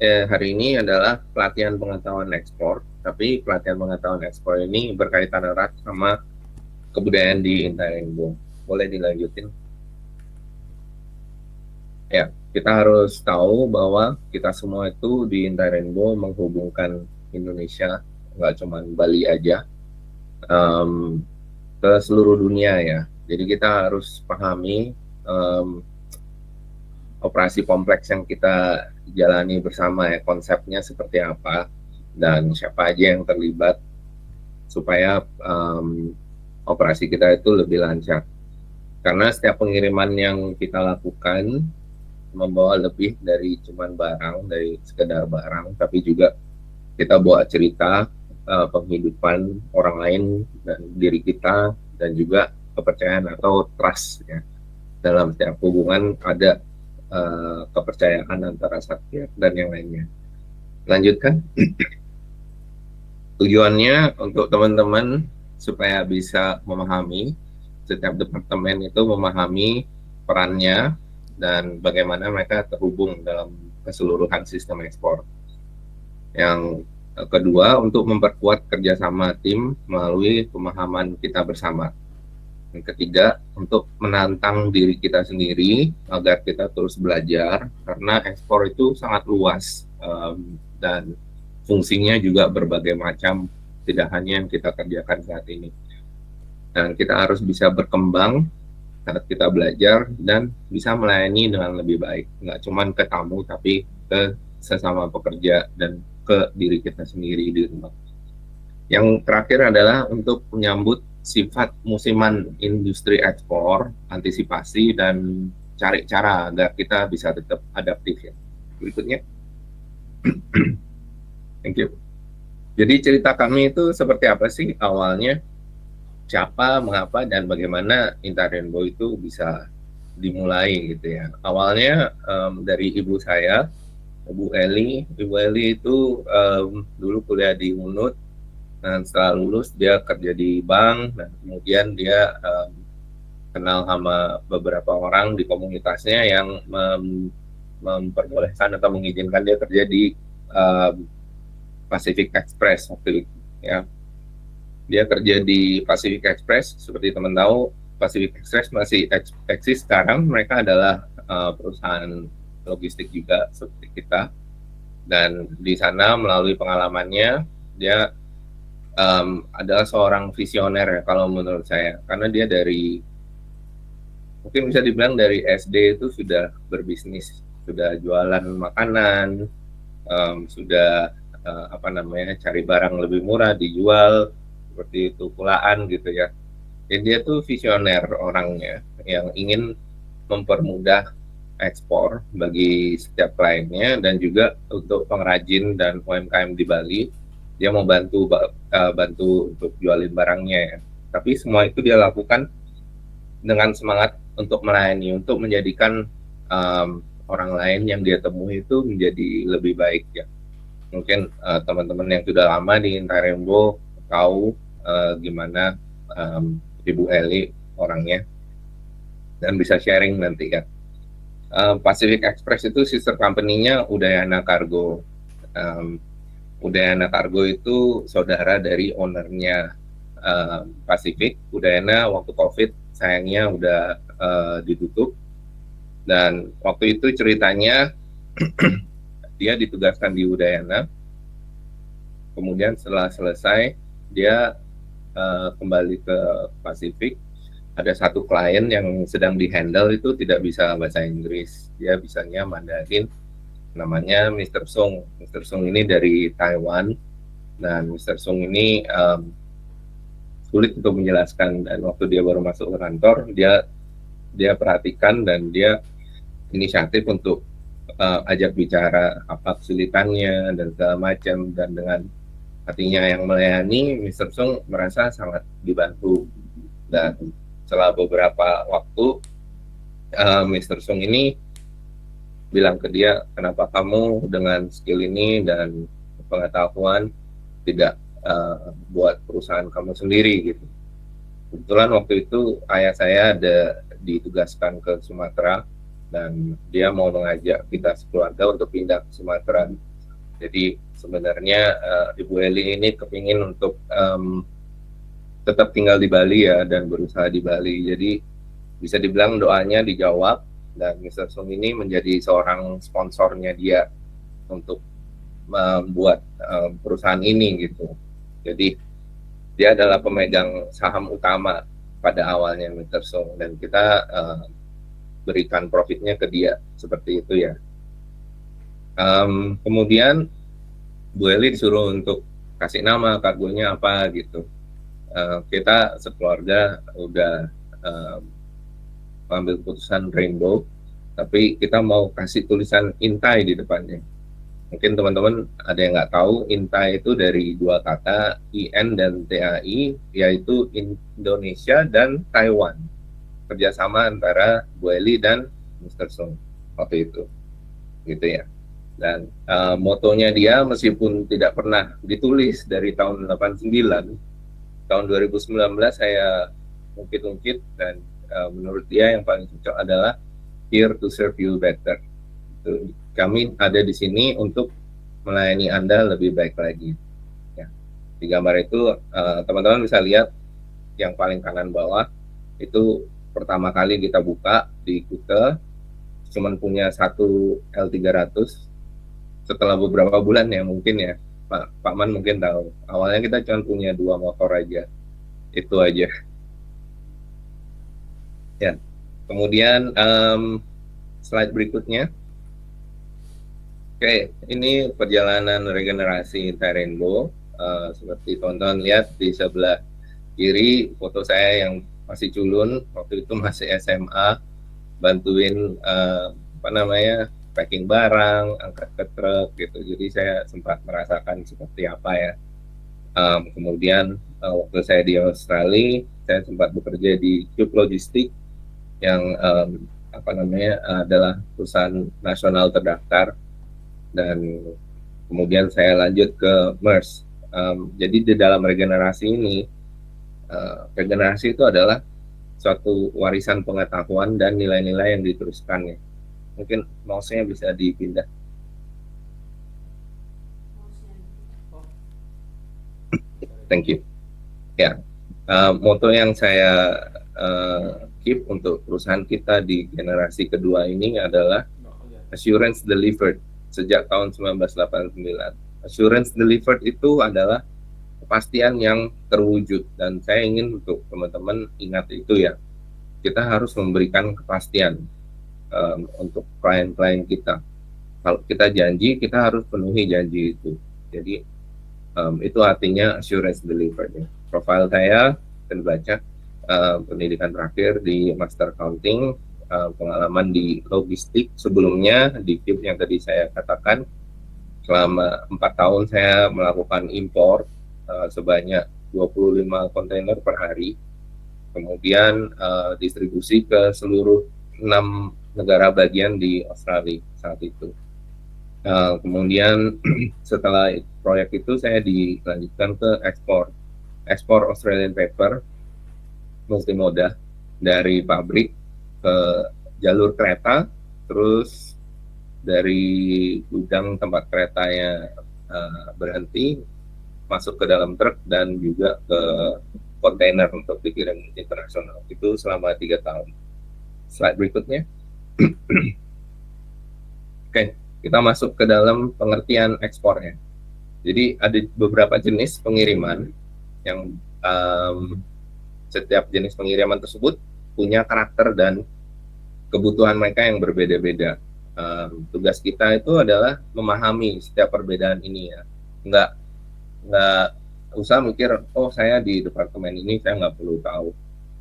Hari ini adalah pelatihan pengetahuan ekspor, tapi pelatihan pengetahuan ekspor ini berkaitan erat sama kebudayaan di Intarengo. Boleh dilanjutin? Ya, kita harus tahu bahwa kita semua itu di Intarengo menghubungkan Indonesia, nggak cuma Bali aja, em, ke seluruh dunia ya. Jadi kita harus pahami em, operasi kompleks yang kita jalani bersama ya, konsepnya seperti apa dan siapa aja yang terlibat supaya operasi kita itu lebih lancar. Karena setiap pengiriman yang kita lakukan membawa lebih dari cuman barang, dari sekedar barang, tapi juga kita bawa cerita penghidupan orang lain dan diri kita dan juga kepercayaan atau trust ya. Dalam setiap hubungan ada kepercayaan antara satu pihak dan yang lainnya. Lanjutkan. Tujuannya untuk teman-teman supaya bisa memahami, setiap departemen itu memahami perannya dan bagaimana mereka terhubung dalam keseluruhan sistem ekspor. Yang kedua, untuk memperkuat kerjasama tim melalui pemahaman kita bersama. Yang ketiga, untuk menantang diri kita sendiri agar kita terus belajar, karena ekspor itu sangat luas dan fungsinya juga berbagai macam, tidak hanya yang kita kerjakan saat ini. Dan kita harus bisa berkembang saat kita belajar dan bisa melayani dengan lebih baik. Nggak cuma ke tamu, tapi ke sesama pekerja dan ke diri kita sendiri di rumah. Yang terakhir adalah untuk menyambut sifat musiman industri ekspor, antisipasi, dan cari cara agar kita bisa tetap adaptif ya. Berikutnya, thank you. Jadi cerita kami itu seperti apa sih awalnya? Siapa, mengapa, dan bagaimana Inta Rainbow itu bisa dimulai gitu ya. Awalnya dari ibu saya, Ibu Eli. Ibu Eli itu dulu kuliah di UNUD, dan setelah lulus dia kerja di bank, dan kemudian dia kenal sama beberapa orang di komunitasnya yang memperbolehkan atau mengizinkan dia kerja di Pacific Express waktu itu ya. Dia kerja di Pacific Express, seperti teman tahu Pacific Express masih eksis sekarang. Mereka adalah perusahaan logistik juga seperti kita, dan di sana melalui pengalamannya dia adalah seorang visioner ya kalau menurut saya, karena dia dari mungkin bisa dibilang dari SD itu sudah berbisnis, sudah jualan makanan, sudah apa namanya, cari barang lebih murah dijual seperti itu, kulaan gitu ya. Jadi dia tuh visioner orangnya yang ingin mempermudah ekspor bagi setiap kliennya dan juga untuk pengrajin dan UMKM di Bali. Dia mau bantu untuk jualin barangnya ya. Tapi semua itu dia lakukan dengan semangat untuk melayani, untuk menjadikan orang lain yang dia temui itu menjadi lebih baik ya. Mungkin teman-teman yang sudah lama di Intarembo tahu gimana Ibu Eli orangnya dan bisa sharing nanti ya. Pacific Express itu sister company-nya Udayana Cargo. Udayana Cargo itu saudara dari ownernya Pacific. Udayana waktu COVID sayangnya udah ditutup, dan waktu itu ceritanya dia ditugaskan di Udayana, kemudian setelah selesai dia kembali ke Pacific. Ada satu klien yang sedang dihandle itu tidak bisa bahasa Inggris, dia bisanya Mandarin, namanya Mr. Sung. Mr. Sung ini dari Taiwan, dan Mr. Sung ini sulit untuk menjelaskan, dan waktu dia baru masuk ke kantor dia perhatikan dan dia inisiatif untuk ajak bicara apa kesulitannya dan segala macam, dan dengan hatinya yang melayani, Mr. Sung merasa sangat dibantu. Dan setelah beberapa waktu Mr. Sung ini bilang ke dia, kenapa kamu dengan skill ini dan pengetahuan tidak buat perusahaan kamu sendiri gitu. Kebetulan waktu itu ayah saya ada ditugaskan ke Sumatera, dan dia mau mengajak kita sekeluarga untuk pindah ke Sumatera. Jadi sebenarnya Ibu Eli ini kepingin untuk tetap tinggal di Bali ya, dan berusaha di Bali. Jadi bisa dibilang doanya dijawab, dan Mr. Sung ini menjadi seorang sponsornya dia untuk membuat perusahaan ini gitu. Jadi dia adalah pemegang saham utama pada awalnya Mr. Sung, dan kita berikan profitnya ke dia seperti itu ya. Kemudian Bu Eli disuruh untuk kasih nama kargonya apa gitu. Kita sekeluarga udah mengambil keputusan Rainbow, tapi kita mau kasih tulisan Intai di depannya. Mungkin teman-teman ada yang nggak tahu, Intai itu dari dua kata, IN dan TAI, yaitu Indonesia dan Taiwan. Kerjasama antara Bu Eli dan Mr. Sung waktu itu, gitu ya. Dan motonya dia meskipun tidak pernah ditulis dari tahun 89, tahun 2019 saya ungkit-ungkit, dan menurut dia yang paling cocok adalah here to serve you better. Kami ada di sini untuk melayani Anda lebih baik lagi. Ya. Di gambar itu teman-teman bisa lihat yang paling kanan bawah itu pertama kali kita buka di Kuta, cuman punya satu L300. Setelah beberapa bulan ya mungkin ya, Pak Man mungkin tahu, awalnya kita cuma punya 2 motor aja, itu aja. Ya, kemudian slide berikutnya. Oke, ini perjalanan regenerasi Intai Rainbow. Seperti teman-teman lihat di sebelah kiri, foto saya yang masih culun, waktu itu masih SMA, bantuin packing barang, angkat ke truk gitu. Jadi saya sempat merasakan seperti apa ya. Kemudian waktu saya di Australia, saya sempat bekerja di Cube Logistik yang adalah perusahaan nasional terdaftar, dan kemudian saya lanjut ke MERS. Jadi di dalam regenerasi ini, regenerasi itu adalah suatu warisan pengetahuan dan nilai-nilai yang diteruskan ya. Mungkin mouse-nya bisa dipindah. Thank you. Ya, moto yang saya keep untuk perusahaan kita di generasi kedua ini adalah assurance delivered sejak tahun 1989. Assurance delivered itu adalah kepastian yang terwujud, dan saya ingin untuk teman-teman ingat itu ya. Kita harus memberikan kepastian untuk klien-klien kita. Kalau kita janji, kita harus penuhi janji itu. Jadi itu artinya assurance delivered ya. Profil saya akan baca pendidikan terakhir di Master Accounting, pengalaman di logistik sebelumnya di Cube yang tadi saya katakan. Selama 4 tahun saya melakukan impor sebanyak 25 kontainer per hari, kemudian distribusi ke seluruh 6 negara bagian di Australia saat itu. Kemudian setelah proyek itu saya dilanjutkan ke ekspor Australian paper multimoda dari pabrik ke jalur kereta, terus dari gudang tempat keretanya berhenti masuk ke dalam truk dan juga ke kontainer untuk dikirim internasional. Itu selama 3 tahun. Slide berikutnya. Oke, kita masuk ke dalam pengertian ekspornya. Jadi ada beberapa jenis pengiriman yang setiap jenis pengiriman tersebut punya karakter dan kebutuhan mereka yang berbeda-beda. Tugas kita itu adalah memahami setiap perbedaan ini ya. Nggak usah mikir, oh saya di departemen ini saya nggak perlu tahu.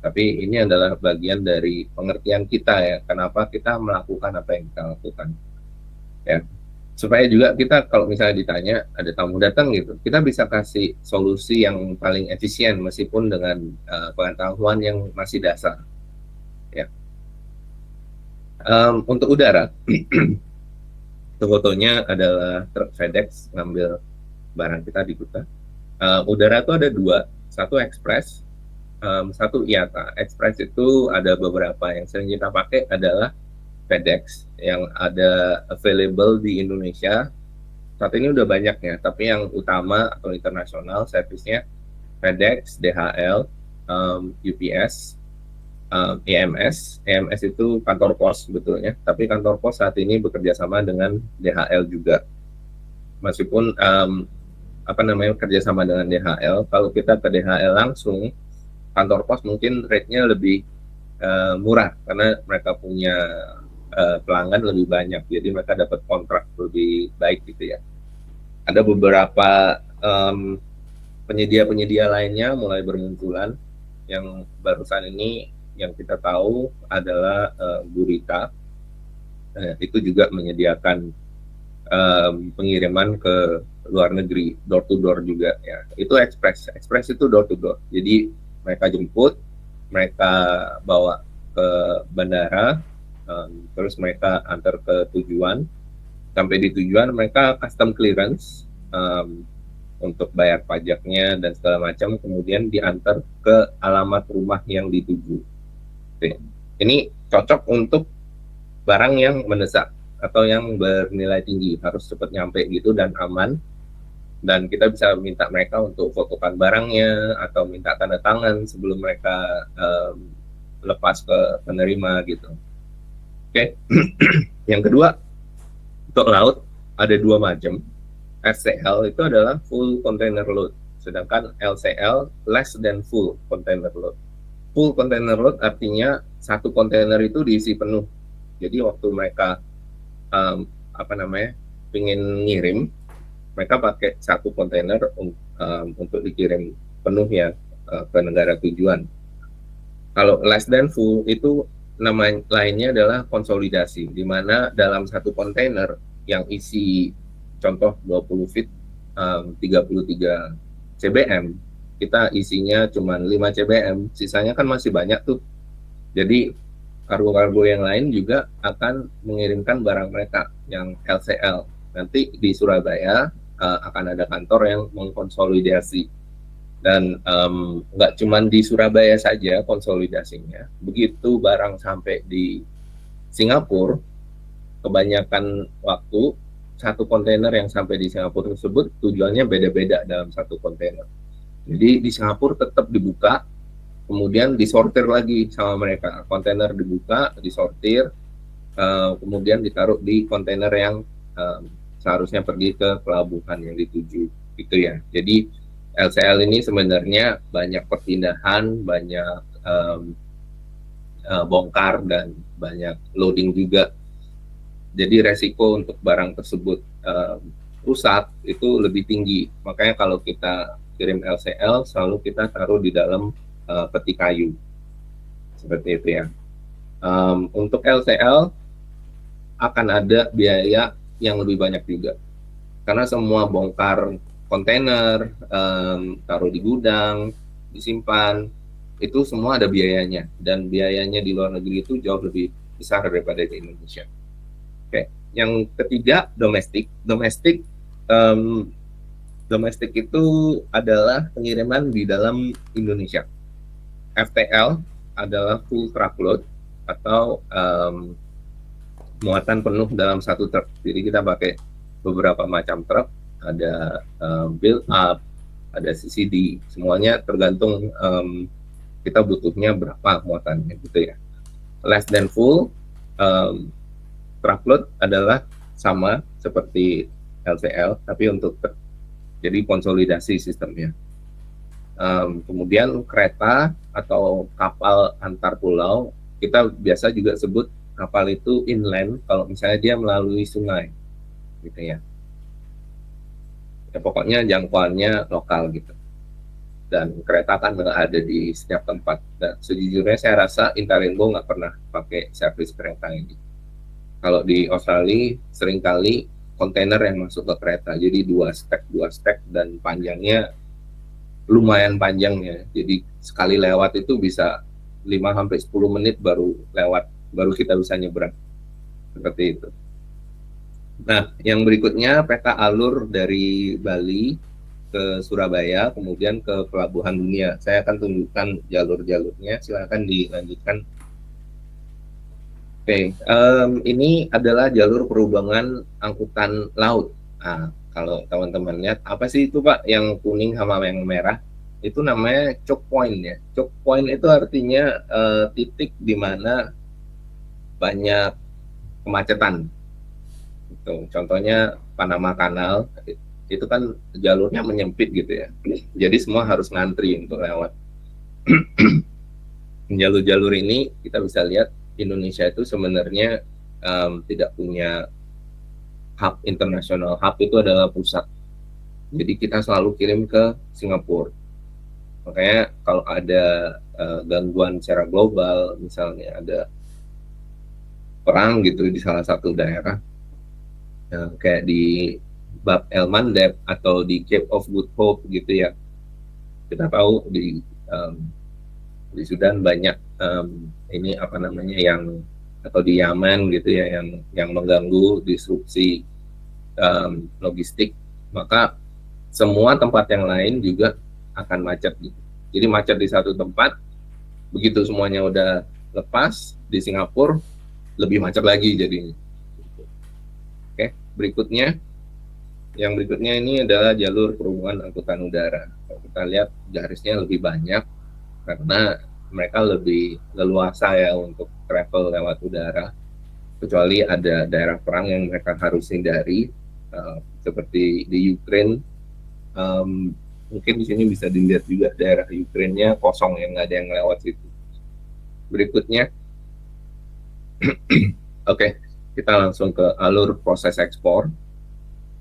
Tapi ini adalah bagian dari pengertian kita ya, kenapa kita melakukan apa yang kita lakukan. Ya, supaya juga kita kalau misalnya ditanya ada tamu datang gitu, kita bisa kasih solusi yang paling efisien meskipun dengan pengetahuan yang masih dasar. Ya. Untuk udara, itu fotonya adalah truk FedEx ngambil barang kita di Kuta. Udara itu ada 2, satu Express, satu IATA. Express itu ada beberapa, yang sering kita pakai adalah FedEx yang ada available di Indonesia. Saat ini udah banyak ya, tapi yang utama atau internasional servisnya FedEx, DHL, UPS, EMS. EMS itu kantor pos sebetulnya, tapi kantor pos saat ini bekerja sama dengan DHL juga. Meskipun kerjasama dengan DHL, kalau kita ke DHL langsung, kantor pos mungkin rate-nya lebih murah karena mereka punya pelanggan lebih banyak, jadi mereka dapat kontrak lebih baik gitu ya. Ada beberapa penyedia-penyedia lainnya mulai bermunculan. Yang barusan ini yang kita tahu adalah Gurita. Itu juga menyediakan pengiriman ke luar negeri, door to door juga ya. Itu express itu door to door. Jadi mereka jemput, mereka bawa ke bandara, terus mereka antar ke tujuan. Sampai di tujuan mereka custom clearance untuk bayar pajaknya dan segala macam, kemudian diantar ke alamat rumah yang dituju. Ini cocok untuk barang yang mendesak atau yang bernilai tinggi, harus cepat nyampe gitu dan aman. Dan kita bisa minta mereka untuk fotokan barangnya atau minta tanda tangan sebelum mereka lepas ke penerima gitu. Oke. Yang kedua, untuk laut ada dua macam. FCL itu adalah full container load, sedangkan LCL less than full container load. Full container load artinya satu kontainer itu diisi penuh. Jadi waktu mereka ingin ngirim, mereka pakai satu kontainer untuk dikirim penuh ya ke negara tujuan. Kalau less than full itu nama lainnya adalah konsolidasi, di mana dalam satu kontainer yang isi contoh 20 feet 33 CBM, kita isinya cuma 5 CBM, sisanya kan masih banyak tuh. Jadi kargo-kargo yang lain juga akan mengirimkan barang mereka yang LCL. Nanti di Surabaya akan ada kantor yang mengkonsolidasi. Dan nggak cuma di Surabaya saja konsolidasinya. Begitu barang sampai di Singapura, kebanyakan waktu satu kontainer yang sampai di Singapura tersebut tujuannya beda-beda dalam satu kontainer. Jadi di Singapura tetap dibuka, kemudian disortir lagi sama mereka. Kontainer dibuka, disortir, kemudian ditaruh di kontainer yang seharusnya pergi ke pelabuhan yang dituju, gitu ya. Jadi LCL ini sebenarnya banyak perpindahan, banyak bongkar dan banyak loading juga. Jadi resiko untuk barang tersebut rusak itu lebih tinggi. Makanya kalau kita kirim LCL selalu kita taruh di dalam peti kayu, seperti itu ya. Untuk LCL akan ada biaya yang lebih banyak juga, karena semua bongkar kontainer, taruh di gudang, disimpan, itu semua ada biayanya, dan biayanya di luar negeri itu jauh lebih besar daripada di Indonesia. Oke, yang ketiga domestik. Domestik itu adalah pengiriman di dalam Indonesia. FTL adalah full truckload atau muatan penuh dalam satu truk. Jadi kita pakai beberapa macam truk, ada build up, ada CCD, semuanya tergantung kita butuhnya berapa muatannya gitu ya. Less than full truckload adalah sama seperti LCL tapi untuk truk, jadi konsolidasi sistemnya. Kemudian kereta atau kapal antar pulau, kita biasa juga sebut kapal itu inland kalau misalnya dia melalui sungai gitu ya. Ya pokoknya jangkauannya lokal gitu. Dan kereta kan nggak ada di setiap tempat. Dan sejujurnya saya rasa Interlinggo nggak pernah pakai servis kereta ini. Kalau di Australia seringkali kontainer yang masuk ke kereta, jadi dua stack dan panjangnya lumayan panjang ya. Jadi sekali lewat itu bisa 5-10 menit baru lewat, baru kita bisa nyebrang. Seperti itu. Nah, yang berikutnya peta alur dari Bali ke Surabaya, kemudian ke Pelabuhan Dunia. Saya akan tunjukkan jalur-jalurnya, silakan dilanjutkan. Oke, ini adalah jalur perhubungan angkutan laut. Nah, kalau teman-teman lihat, apa sih itu Pak yang kuning sama yang merah? Itu namanya choke point ya. Choke point itu artinya titik di mana banyak kemacetan. Gitu. Contohnya Panama Canal, itu kan jalurnya menyempit gitu ya. Jadi semua harus ngantri untuk lewat. Jalur-jalur ini kita bisa lihat Indonesia itu sebenarnya tidak punya hub internasional. Hub itu adalah pusat. Jadi kita selalu kirim ke Singapura. Makanya kalau ada gangguan secara global, misalnya ada perang gitu di salah satu daerah, kayak di Bab El Mandeb atau di Cape of Good Hope gitu ya. Kita tahu di Sudan banyak ini apa namanya yang atau di Yaman gitu ya yang mengganggu disrupsi logistik, maka semua tempat yang lain juga akan macet gitu. Jadi macet di satu tempat, begitu semuanya udah lepas di Singapura lebih macet lagi jadinya. Oke, berikutnya yang berikutnya ini adalah jalur perhubungan angkutan udara. Kita lihat garisnya lebih banyak karena mereka lebih leluasa ya untuk travel lewat udara, kecuali ada daerah perang yang mereka harus hindari, seperti di Ukraine. Mungkin di sini bisa dilihat juga daerah Ukraine-nya kosong, yang nggak ada yang lewat situ. Berikutnya, oke, kita langsung ke alur proses ekspor.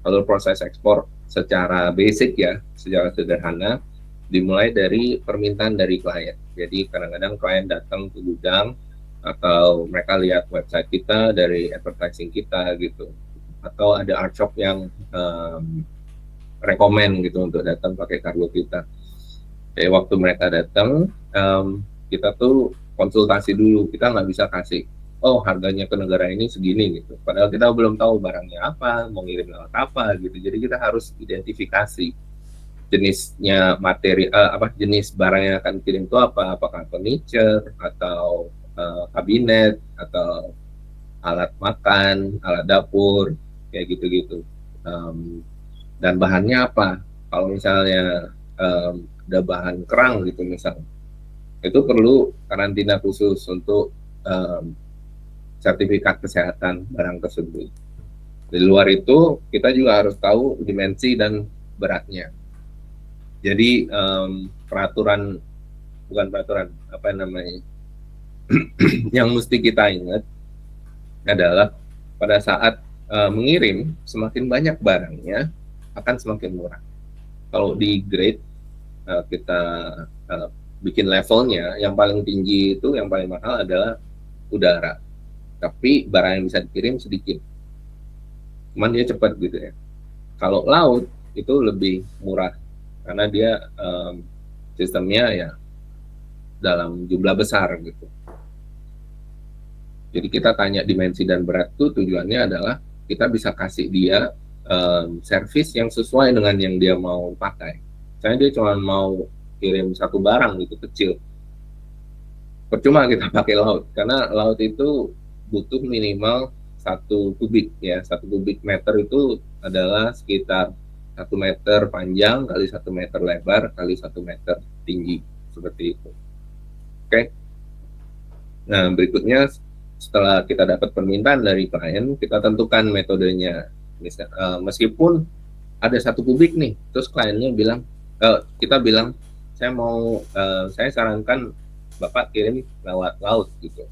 Alur proses ekspor secara basic ya, secara sederhana, dimulai dari permintaan dari klien. Jadi kadang-kadang klien datang ke gudang atau mereka lihat website kita dari advertising kita gitu, atau ada art shop yang rekomend gitu untuk datang pakai kargo kita. Jadi waktu mereka datang, kita tuh konsultasi dulu. Kita nggak bisa kasih, oh harganya ke negara ini segini gitu. Padahal kita belum tahu barangnya apa, mau ngirim lewat apa gitu. Jadi kita harus identifikasi jenisnya materi, apa jenis barang yang akan kirim itu apa, apakah furniture atau kabinet atau alat makan, alat dapur, kayak gitu-gitu. Um, dan bahannya apa? Kalau misalnya ada bahan kerang gitu misalnya, itu perlu karantina khusus untuk sertifikat kesehatan barang tersebut. Di luar itu kita juga harus tahu dimensi dan beratnya. Jadi peraturan, bukan peraturan, apa namanya, yang mesti kita ingat adalah pada saat mengirim, semakin banyak barangnya akan semakin murah. Kalau di grade kita bikin levelnya, yang paling tinggi itu, yang paling mahal adalah udara. Tapi barang yang bisa dikirim sedikit, cuman dia cepat gitu ya. Kalau laut itu lebih murah karena dia sistemnya ya dalam jumlah besar gitu. Jadi kita tanya dimensi dan berat itu tujuannya adalah kita bisa kasih dia servis yang sesuai dengan yang dia mau pakai. Misalnya dia cuma mau kirim satu barang gitu kecil, percuma kita pakai laut karena laut itu butuh minimal 1 kubik ya. 1 kubik meter itu adalah sekitar 1 meter panjang kali 1 meter lebar kali 1 meter tinggi, seperti itu. Oke, nah berikutnya setelah kita dapat permintaan dari klien, kita tentukan metodenya. Meskipun ada 1 kubik nih, terus kliennya bilang, kita bilang, saya sarankan Bapak kirim lewat laut gitu,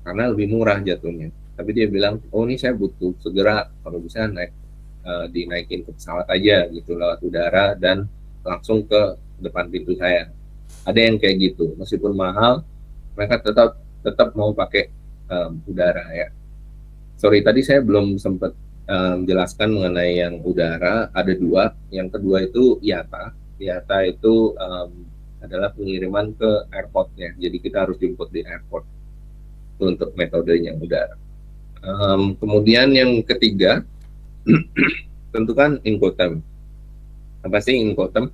karena lebih murah jatuhnya. Tapi dia bilang, oh ini saya butuh segera, kalau bisa dinaikin ke pesawat aja gitu lewat udara dan langsung ke depan pintu saya. Ada yang kayak gitu, meskipun mahal, mereka tetap tetap mau pakai udara ya. Sorry, tadi saya belum sempat jelaskan mengenai yang udara. Ada dua. Yang kedua itu IATA. IATA itu adalah pengiriman ke airportnya. Jadi kita harus jemput di airport untuk metodenya udara. Kemudian yang ketiga, tentukan Incoterm. Apa sih Incoterm?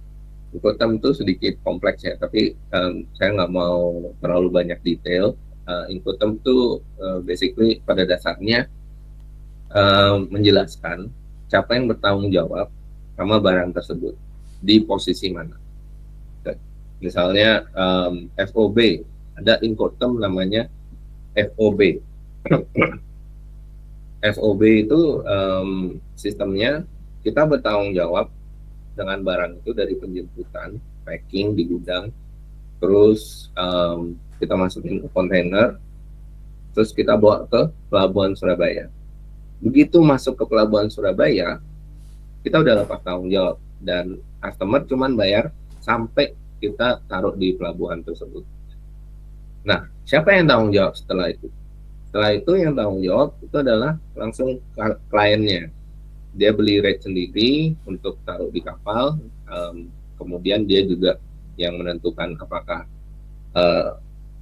Incoterm itu sedikit kompleks ya, tapi saya nggak mau terlalu banyak detail. Input term itu basically pada dasarnya menjelaskan siapa yang bertanggung jawab sama barang tersebut di posisi mana. Misalnya FOB, ada Incoterm namanya FOB. FOB itu sistemnya kita bertanggung jawab dengan barang itu dari penjemputan, packing di gudang, terus kita masukin ke kontainer, terus kita bawa ke Pelabuhan Surabaya. Begitu masuk ke Pelabuhan Surabaya, kita udah lepas tanggung jawab dan customer cuman bayar sampai kita taruh di pelabuhan tersebut. Nah, siapa yang tanggung jawab setelah itu? Setelah itu yang tanggung jawab itu adalah langsung kliennya. Dia beli rate sendiri untuk taruh di kapal, kemudian dia juga yang menentukan apakah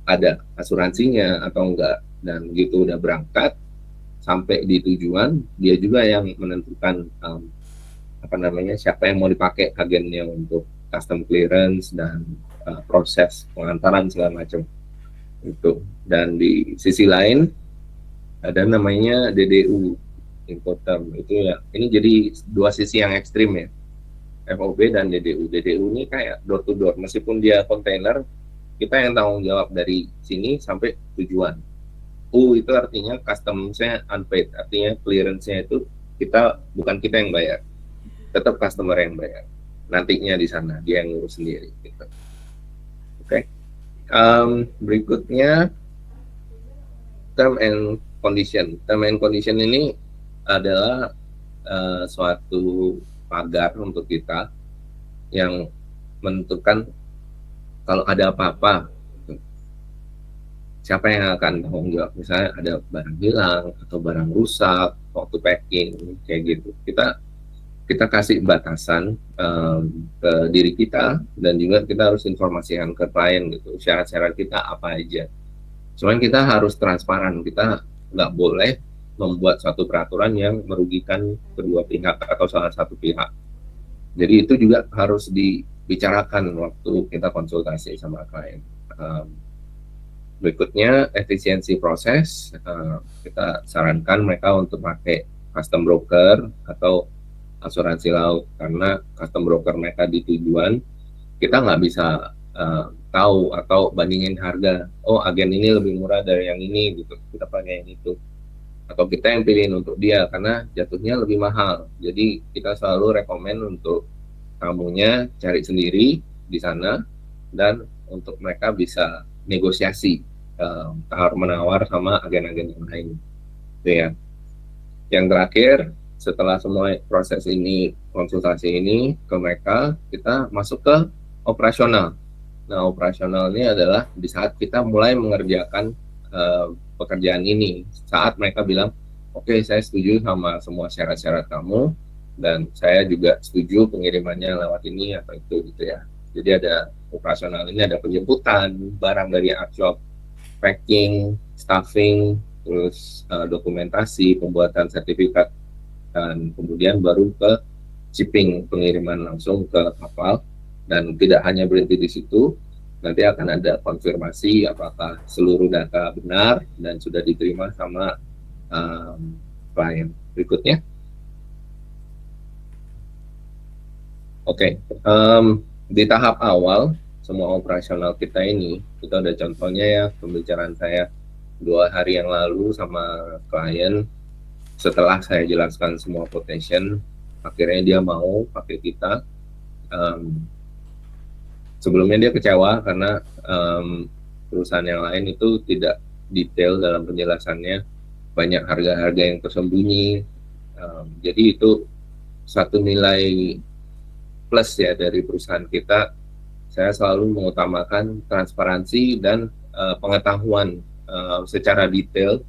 ada asuransinya atau enggak, dan begitu udah berangkat sampai di tujuan, dia juga yang menentukan siapa yang mau dipakai agennya untuk custom clearance dan proses pengantaran segala macam itu. Dan di sisi lain ada namanya DDU, Incoterm. Itu ya, ini jadi dua sisi yang ekstrim ya, FOB dan DDU. DDU ini kayak door to door, meskipun dia kontainer, kita yang tanggung jawab dari sini sampai tujuan. U itu artinya custom-nya unpaid, artinya clearance-nya itu bukan kita yang bayar, tetap customer yang bayar. Nantinya di sana dia yang ngurus sendiri. Gitu. Oke. Berikutnya term and condition. Term and condition ini adalah suatu pagar untuk kita yang menentukan kalau ada apa-apa, siapa yang akan tanggung jawab. Misalnya ada barang hilang atau barang rusak waktu packing kayak gitu, kita kasih batasan ke diri kita, dan juga kita harus informasikan ke klien gitu, syarat-syarat kita apa aja. Cuman kita harus transparan, kita nggak boleh membuat suatu peraturan yang merugikan kedua pihak atau salah satu pihak. Jadi itu juga harus dibicarakan waktu kita konsultasi sama klien. Berikutnya efisiensi proses, kita sarankan mereka untuk pakai custom broker atau asuransi laut, karena custom broker mereka di tujuan kita nggak bisa tahu atau bandingin harga, oh agen ini lebih murah dari yang ini gitu, kita pakai yang itu, atau kita yang pilihin untuk dia karena jatuhnya lebih mahal. Jadi kita selalu rekomen untuk tamunya cari sendiri di sana, dan untuk mereka bisa negosiasi tawar menawar sama agen-agen yang lain gitu ya. Yang terakhir, setelah semua proses ini, konsultasi ini ke mereka, kita masuk ke operasional. Nah, operasional ini adalah di saat kita mulai mengerjakan pekerjaan ini, saat mereka bilang, oke, saya setuju sama semua syarat-syarat kamu, dan saya juga setuju pengirimannya lewat ini atau itu gitu ya. Jadi ada operasional ini, ada penjemputan barang dari workshop, packing, staffing, terus dokumentasi, pembuatan sertifikat, dan kemudian baru ke shipping, pengiriman langsung ke kapal. Dan tidak hanya berhenti di situ, nanti akan ada konfirmasi apakah seluruh data benar dan sudah diterima sama klien. Berikutnya. Oke, di tahap awal semua operasional kita ini, kita ada contohnya ya, pembicaraan saya 2 hari yang lalu sama klien. Setelah saya jelaskan semua quotation, akhirnya dia mau pakai kita. Sebelumnya dia kecewa karena perusahaan yang lain itu tidak detail dalam penjelasannya, banyak harga-harga yang tersembunyi. Jadi itu satu nilai plus ya dari perusahaan kita. Saya selalu mengutamakan transparansi dan pengetahuan secara detail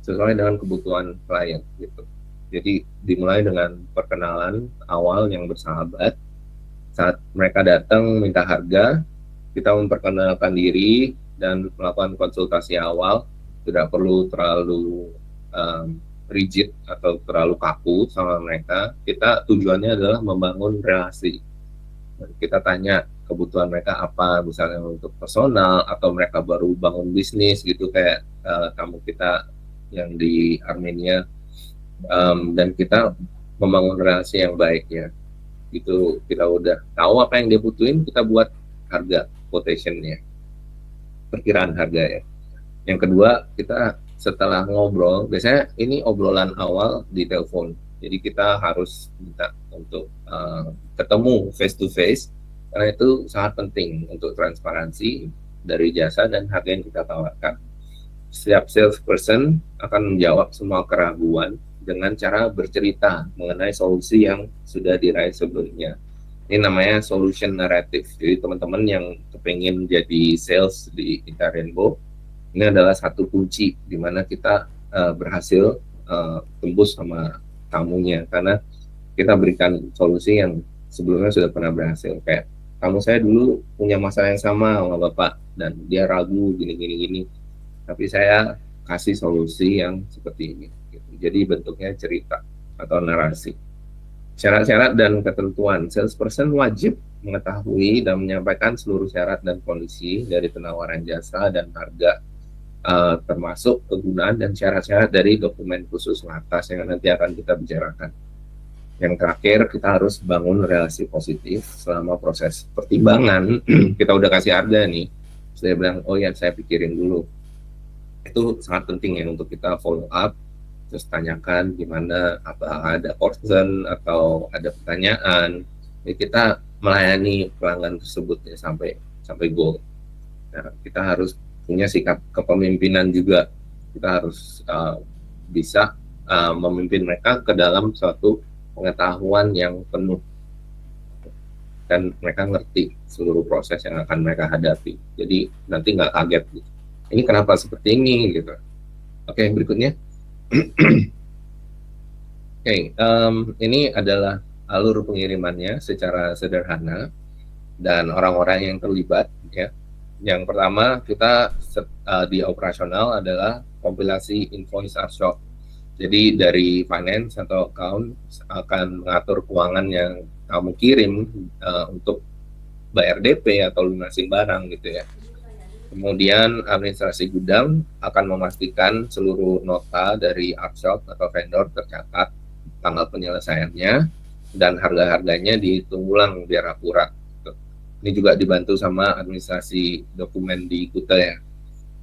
sesuai dengan kebutuhan klien gitu. Jadi dimulai dengan perkenalan awal yang bersahabat. Saat mereka datang minta harga, kita memperkenalkan diri dan melakukan konsultasi awal. Tidak perlu terlalu rigid atau terlalu kaku sama mereka. Kita tujuannya adalah membangun relasi. Kita tanya kebutuhan mereka apa, misalnya untuk personal atau mereka baru bangun bisnis gitu, kayak tamu kita yang di Armenia. Dan kita membangun relasi yang baik ya, itu kita udah tahu apa yang dia butuhin, kita buat harga quotationnya, perkiraan harga ya. Yang kedua, kita setelah ngobrol, biasanya ini obrolan awal di telepon, jadi kita harus minta untuk ketemu face to face, karena itu sangat penting untuk transparansi dari jasa dan harga yang kita tawarkan. Setiap salesperson akan menjawab semua keraguan dengan cara bercerita mengenai solusi yang sudah diraih sebelumnya. Ini namanya solution narrative. Jadi teman-teman yang kepengen jadi sales di Interainbow, ini adalah satu kunci di mana kita berhasil tembus sama tamunya, karena kita berikan solusi yang sebelumnya sudah pernah berhasil. Kayak tamu saya dulu punya masalah yang sama sama Bapak dan dia ragu gini, tapi saya kasih solusi yang seperti ini gitu. Jadi bentuknya cerita atau narasi. Syarat-syarat dan ketentuan. Salesperson wajib mengetahui dan menyampaikan seluruh syarat dan kondisi dari penawaran jasa dan harga, termasuk kegunaan dan syarat-syarat dari dokumen khusus atas yang nanti akan kita bicarakan. Yang terakhir, kita harus bangun relasi positif selama proses pertimbangan. Kita udah kasih harga nih, saya bilang, oh ya saya pikirin dulu. Itu sangat penting ya untuk kita follow up, terus tanyakan gimana, apa ada concern atau ada pertanyaan. Jadi kita melayani pelanggan tersebut ya sampai goal. Nah, kita harus punya sikap kepemimpinan juga. Kita harus bisa memimpin mereka ke dalam suatu pengetahuan yang penuh dan mereka ngerti seluruh proses yang akan mereka hadapi. Jadi nanti nggak kaget gitu. Ini kenapa seperti ini gitu. Oke, berikutnya. Ini adalah alur pengirimannya secara sederhana dan orang-orang yang terlibat ya. Yang pertama kita di operasional adalah kompilasi invoice arshop. Jadi dari finance atau account akan mengatur keuangan yang kamu kirim untuk bayar DP atau lunasin barang gitu ya. Kemudian administrasi gudang akan memastikan seluruh nota dari arshop atau vendor tercatat, tanggal penyelesaiannya, dan harga-harganya dihitung ulang biar akurat. Ini juga dibantu sama administrasi dokumen di Kuta ya.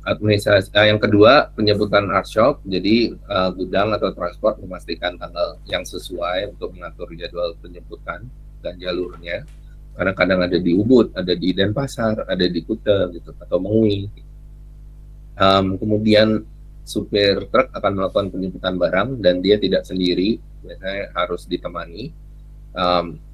Administrasi yang kedua, penyebutan arshop, jadi gudang atau transport memastikan tanggal yang sesuai untuk mengatur jadwal penyebutan dan jalurnya. Karena kadang ada di Ubud, ada di Denpasar, ada di Kuta gitu, atau Mengui. Kemudian supir truk akan melakukan penjemputan barang dan dia tidak sendiri, biasanya harus ditemani.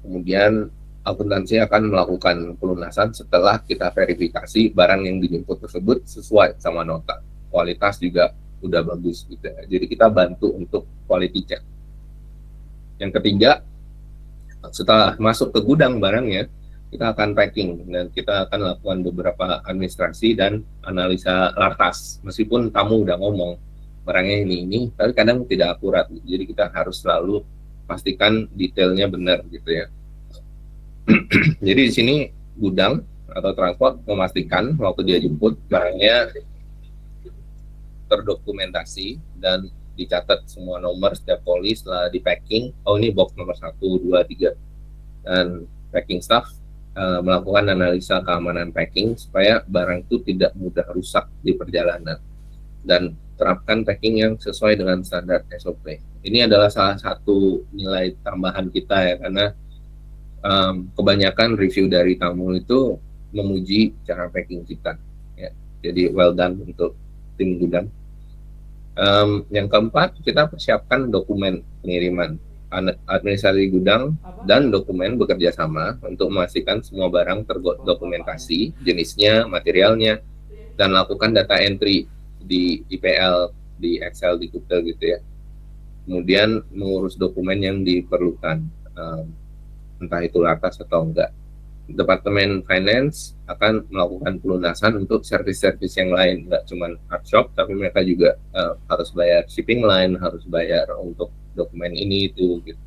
Kemudian akuntansi akan melakukan pelunasan setelah kita verifikasi barang yang dijemput tersebut sesuai sama nota. Kualitas juga udah bagus gitu ya. Jadi kita bantu untuk quality check. Yang ketiga, setelah masuk ke gudang barangnya, kita akan packing dan kita akan lakukan beberapa administrasi dan analisa lartas. Meskipun tamu udah ngomong barangnya ini, tapi kadang tidak akurat. Jadi kita harus selalu pastikan detailnya benar gitu ya. Jadi di sini gudang atau transport memastikan waktu dia jemput barangnya terdokumentasi dan dicatat semua nomor setiap poli. Setelah di packing, oh ini box nomor 1, 2, 3, dan packing staff melakukan analisa keamanan packing supaya barang itu tidak mudah rusak di perjalanan dan terapkan packing yang sesuai dengan standar SOP. Ini adalah salah satu nilai tambahan kita ya, karena kebanyakan review dari tamu itu memuji cara packing kita ya. Jadi well done untuk tim gudang. Yang keempat, kita persiapkan dokumen pengiriman. Administrasi gudang dan dokumen bekerja sama untuk memastikan semua barang terdokumentasi, jenisnya, materialnya, dan lakukan data entry di IPL, di Excel, di Google gitu ya. Kemudian mengurus dokumen yang diperlukan, entah itu lartas atau enggak. Departemen Finance akan melakukan pelunasan untuk servis-servis yang lain, nggak cuma workshop, tapi mereka juga harus bayar shipping line, harus bayar untuk dokumen ini itu gitu.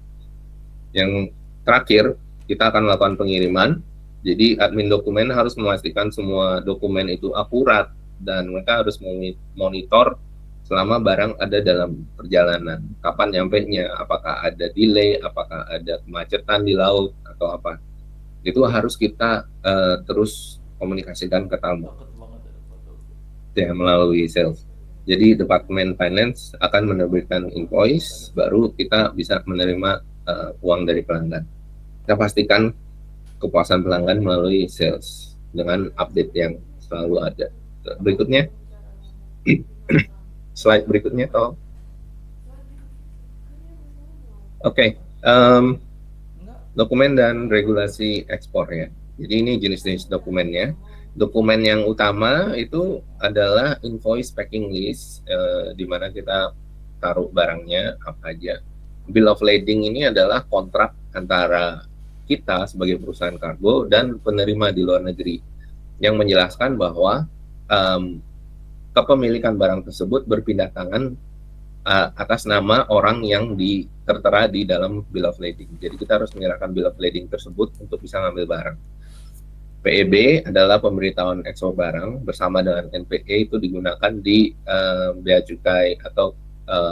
Yang terakhir, kita akan melakukan pengiriman Jadi admin dokumen harus memastikan semua dokumen itu akurat dan mereka harus monitor selama barang ada dalam perjalanan. Kapan nyampainya, apakah ada delay, apakah ada kemacetan di laut atau apa. Itu harus kita terus komunikasikan ke tamu ya melalui sales. Jadi Departemen Finance akan menerbitkan invoice, baru kita bisa menerima uang dari pelanggan. Kita pastikan kepuasan pelanggan melalui sales dengan update yang selalu ada. Berikutnya, slide berikutnya toh. Oke, dokumen dan regulasi ekspor ya. Jadi ini jenis-jenis dokumennya. Dokumen yang utama itu adalah invoice packing list, di mana kita taruh barangnya apa aja. Bill of lading ini adalah kontrak antara kita sebagai perusahaan kargo dan penerima di luar negeri yang menjelaskan bahwa kepemilikan barang tersebut berpindah tangan atas nama orang yang tertera di dalam bill of lading. Jadi kita harus menyerahkan bill of lading tersebut untuk bisa ngambil barang. PEB adalah pemberitahuan ekspor barang bersama dengan NPE, itu digunakan di Bea Cukai atau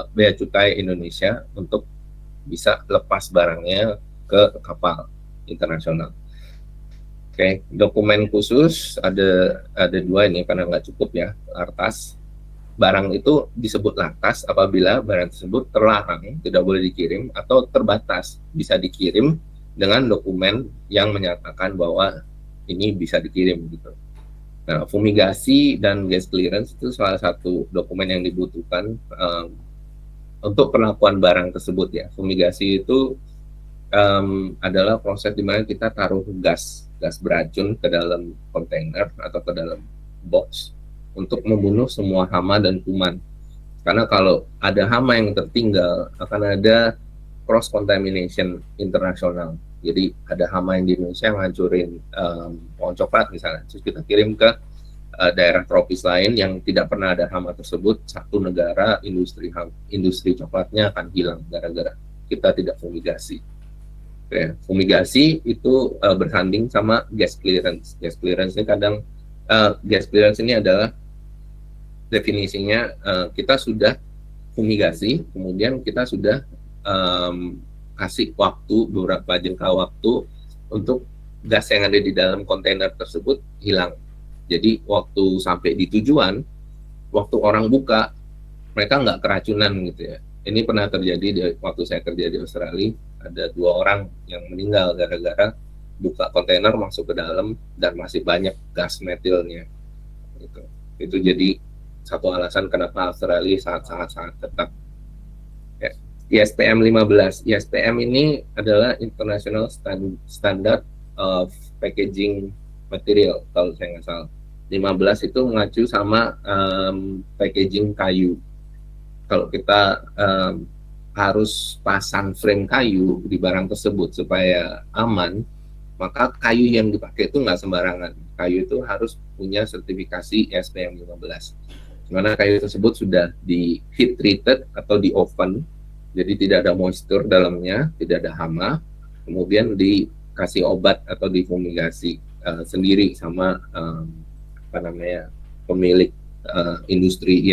Bea Cukai Indonesia untuk bisa lepas barangnya ke kapal internasional. Oke, dokumen khusus ada dua ini karena nggak cukup ya, LARTAS. Barang itu disebut LARTAS apabila barang tersebut terlarang, tidak boleh dikirim, atau terbatas bisa dikirim dengan dokumen yang menyatakan bahwa ini bisa dikirim gitu. Nah, fumigasi dan gas clearance itu salah satu dokumen yang dibutuhkan untuk pengakuan barang tersebut ya. Fumigasi itu adalah proses di mana kita taruh gas beracun ke dalam kontainer atau ke dalam box untuk membunuh semua hama dan kuman. Karena kalau ada hama yang tertinggal, akan ada cross contamination internasional. Jadi ada hama yang di Indonesia yang ngancurin pohon coklat misalnya, terus kita kirim ke daerah tropis lain yang tidak pernah ada hama tersebut, satu negara industri coklatnya akan hilang gara-gara kita tidak fumigasi. Oke, fumigasi itu bersanding sama gas clearance. Gas clearance ini gas clearance ini adalah definisinya kita sudah fumigasi, kemudian kita sudah kasih waktu beberapa jangka waktu untuk gas yang ada di dalam kontainer tersebut hilang. Jadi waktu sampai di tujuan, waktu orang buka, mereka nggak keracunan gitu ya. Ini pernah terjadi waktu saya kerja di Australia, ada 2 orang yang meninggal gara-gara buka kontainer masuk ke dalam dan masih banyak gas metilnya. Gitu. Itu jadi satu alasan kenapa Australia sangat ketat. Ya. ISPM 15. ISPM ini adalah International Standard of Packaging Material kalau saya nggak salah. 15 itu mengacu sama packaging kayu. Kalau kita harus pasang frame kayu di barang tersebut supaya aman, maka kayu yang dipakai itu nggak sembarangan. Kayu itu harus punya sertifikasi ISPM 15. Dimana kayu tersebut sudah di heat treated atau di oven, jadi tidak ada moisture dalamnya, tidak ada hama, kemudian dikasih obat atau difumigasi sendiri sama pemilik industri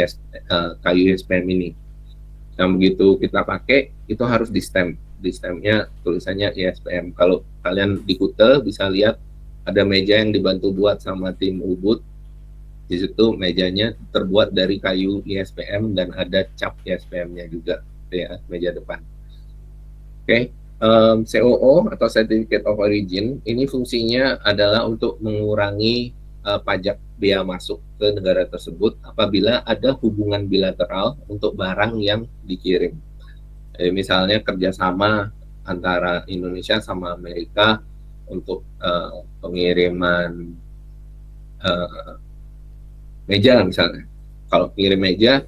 kayu ISPM ini. Yang begitu kita pakai itu harus di stampnya tulisannya ISPM. Kalau kalian di Kuta bisa lihat ada meja yang dibantu buat sama tim Ubud. Di situ mejanya terbuat dari kayu ISPM dan ada cap ISPM-nya juga ya, meja depan. Oke, COO atau Certificate of Origin ini fungsinya adalah untuk mengurangi pajak bea masuk ke negara tersebut apabila ada hubungan bilateral untuk barang yang dikirim. Misalnya kerjasama antara Indonesia sama Amerika untuk pengiriman meja misalnya. Kalau kirim meja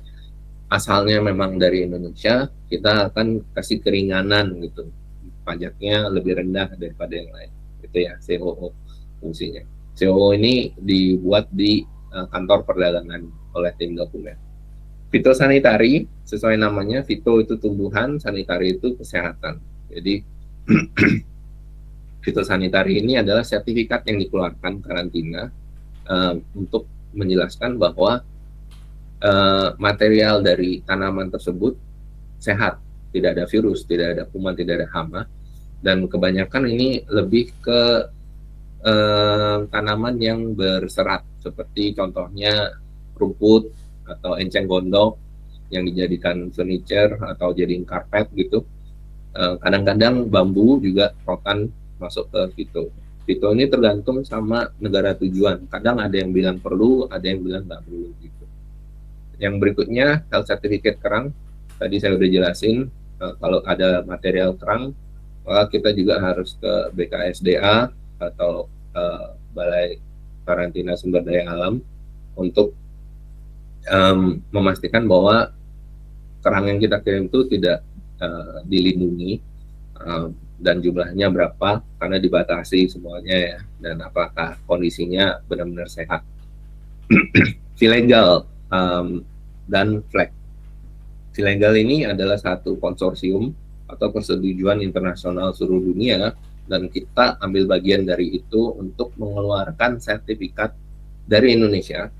asalnya memang dari Indonesia, kita akan kasih keringanan gitu, pajaknya lebih rendah daripada yang lain. Itu ya COO fungsinya. COO ini dibuat di kantor perdagangan oleh tim dokumen. Fitosanitari sesuai namanya, fito itu tumbuhan, sanitari itu kesehatan. Jadi Fitosanitary ini adalah sertifikat yang dikeluarkan karantina untuk menjelaskan bahwa material dari tanaman tersebut sehat, tidak ada virus, tidak ada kuman, tidak ada hama, dan kebanyakan ini lebih ke tanaman yang berserat, seperti contohnya rumput atau enceng gondok yang dijadikan furniture atau jadiin karpet gitu. Kadang-kadang bambu juga rotan masuk ke fito. Fito ini tergantung sama negara tujuan. Kadang ada yang bilang perlu, ada yang bilang nggak perlu gitu. Yang berikutnya health certificate kerang. Tadi saya udah jelasin, kalau ada material kerang, maka kita juga harus ke BKSDA atau Balai Karantina Sumber Daya Alam untuk memastikan bahwa kerang yang kita kirim itu tidak dilindungi dan jumlahnya berapa, karena dibatasi semuanya ya, dan apakah kondisinya benar-benar sehat. Vilegal dan FLEG. Vilegal ini adalah satu konsorsium atau persetujuan internasional seluruh dunia, dan kita ambil bagian dari itu untuk mengeluarkan sertifikat dari Indonesia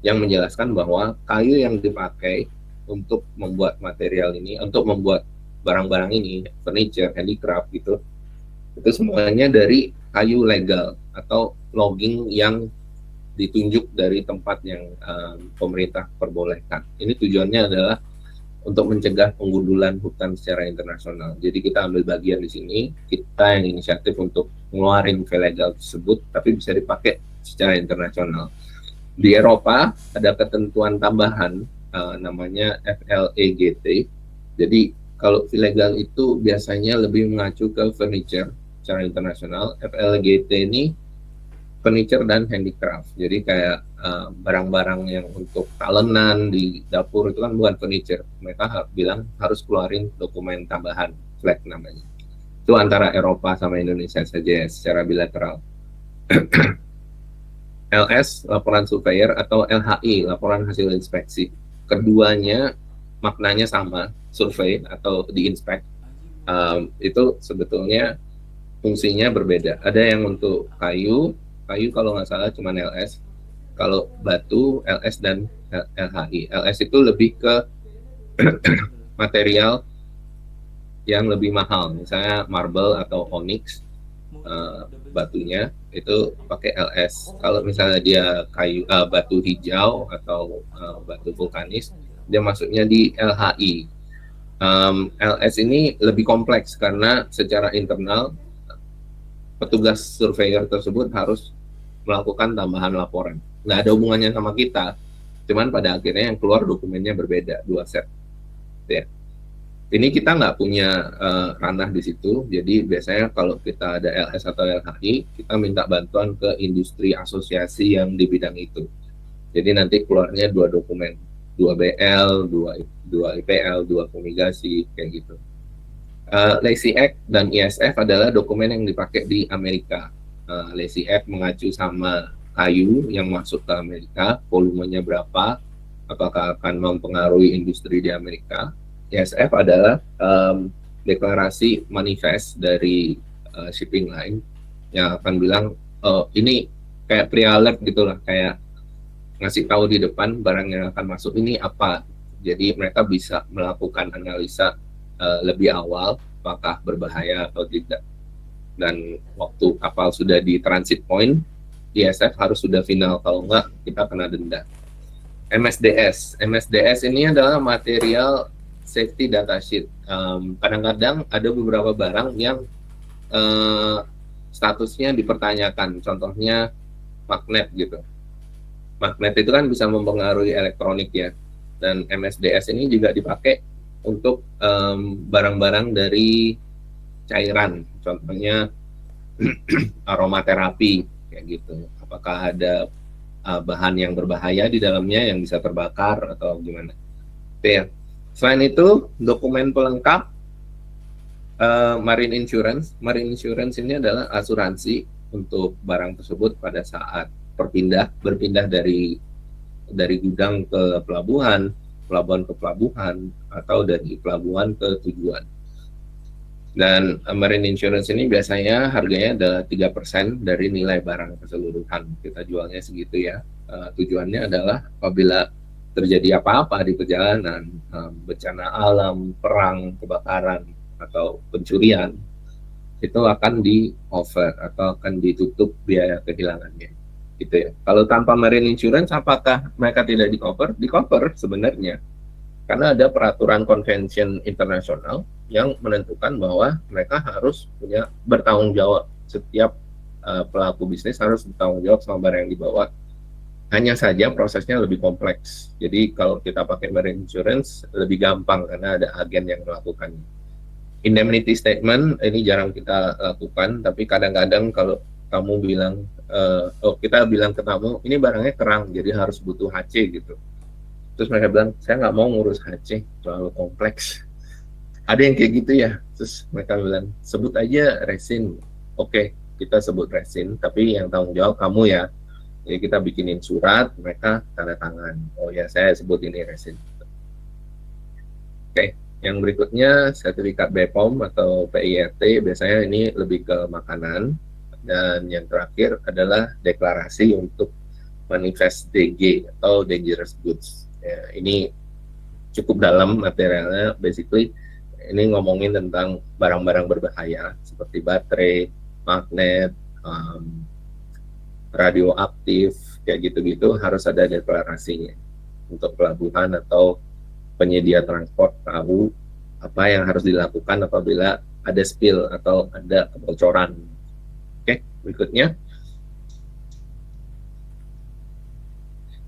yang menjelaskan bahwa kayu yang dipakai untuk membuat material ini, untuk membuat barang-barang ini, furniture, handicraft gitu, itu semuanya dari kayu legal atau logging yang ditunjuk dari tempat yang pemerintah perbolehkan. Ini tujuannya adalah untuk mencegah penggundulan hutan secara internasional. Jadi kita ambil bagian di sini, kita yang inisiatif untuk ngeluarin legal tersebut, tapi bisa dipakai secara internasional. Di Eropa ada ketentuan tambahan namanya FLEGT. Jadi kalau ilegal itu biasanya lebih mengacu ke furniture secara internasional. FLEGT ini furniture dan handicraft. Jadi kayak barang-barang yang untuk talenan di dapur itu kan bukan furniture. Mereka bilang harus keluarin dokumen tambahan, FLEG namanya. Itu antara Eropa sama Indonesia saja secara bilateral. LS, laporan surveyor, atau LHI, laporan hasil inspeksi. Keduanya maknanya sama, survei atau diinspek. Itu sebetulnya fungsinya berbeda. Ada yang untuk kayu kalau nggak salah cuma LS. Kalau batu, LS dan LHI. LS itu lebih ke material yang lebih mahal, misalnya marble atau onyx, batunya itu pakai LS. Kalau misalnya dia kayu batu hijau atau batu vulkanis, dia masuknya di LHI. LS ini lebih kompleks karena secara internal petugas surveyor tersebut harus melakukan tambahan laporan. Nggak ada hubungannya sama kita, cuman pada akhirnya yang keluar dokumennya berbeda, 2 set. Ya. Ini kita nggak punya ranah di situ, jadi biasanya kalau kita ada LS atau LHI, kita minta bantuan ke industri asosiasi yang di bidang itu. Jadi nanti keluarnya 2 dokumen, 2 BL, 2 IPL, 2 fumigasi, kayak gitu. Lacy Act dan ISF adalah dokumen yang dipakai di Amerika. Lacy Act mengacu sama kayu yang masuk ke Amerika, volumenya berapa, apakah akan mempengaruhi industri di Amerika. ISF adalah deklarasi manifest dari shipping line yang akan bilang ini kayak pre-alert gitulah, kayak ngasih tahu di depan barang yang akan masuk ini apa. Jadi mereka bisa melakukan analisa lebih awal apakah berbahaya atau tidak. Dan waktu kapal sudah di transit point, ISF harus sudah final, kalau enggak kita kena denda. MSDS ini adalah material safety data sheet. Kadang-kadang ada beberapa barang yang statusnya dipertanyakan, contohnya magnet gitu. Magnet itu kan bisa mempengaruhi elektronik ya, dan MSDS ini juga dipakai untuk barang-barang dari cairan, contohnya aromaterapi kayak gitu. Apakah ada bahan yang berbahaya di dalamnya yang bisa terbakar atau gimana? Oke ya. Selain itu, dokumen pelengkap marine insurance. Marine insurance ini adalah asuransi untuk barang tersebut pada saat berpindah dari gudang ke pelabuhan ke pelabuhan, atau dari pelabuhan ke tujuan. Dan marine insurance ini biasanya harganya adalah 3% dari nilai barang keseluruhan. Kita jualnya segitu ya. Tujuannya adalah apabila terjadi apa-apa di perjalanan, bencana alam, perang, kebakaran, atau pencurian, itu akan di cover atau akan ditutup biaya kehilangannya. Gitu ya. Kalau tanpa marine insurance, apakah mereka tidak di cover? Di cover sebenarnya. Karena ada peraturan convention internasional yang menentukan bahwa mereka harus punya bertanggung jawab. Setiap pelaku bisnis harus bertanggung jawab sama barang yang dibawa. Hanya saja prosesnya lebih kompleks. Jadi kalau kita pakai marine insurance lebih gampang karena ada agen yang melakukannya. Indemnity statement ini jarang kita lakukan, tapi kadang-kadang kalau kamu bilang, kita bilang ke tamu, ini barangnya kerang, jadi harus butuh HC gitu. Terus mereka bilang, saya nggak mau ngurus HC, terlalu kompleks. Ada yang kayak gitu ya. Terus mereka bilang, sebut aja resin. Oke, kita sebut resin, tapi yang tanggung jawab kamu ya. Jadi kita bikinin surat, mereka tanda tangan. Oh ya, saya sebut ini resin. Oke, yang berikutnya sertifikat BPOM atau PIRT, biasanya ini lebih ke makanan. Dan yang terakhir adalah deklarasi untuk manifest DG atau dangerous goods. Ya, ini cukup dalam materialnya, basically ini ngomongin tentang barang-barang berbahaya seperti baterai, magnet, radioaktif, kayak gitu-gitu harus ada deklarasinya untuk pelabuhan atau penyedia transport tahu apa yang harus dilakukan apabila ada spill atau ada kebocoran. Oke, berikutnya.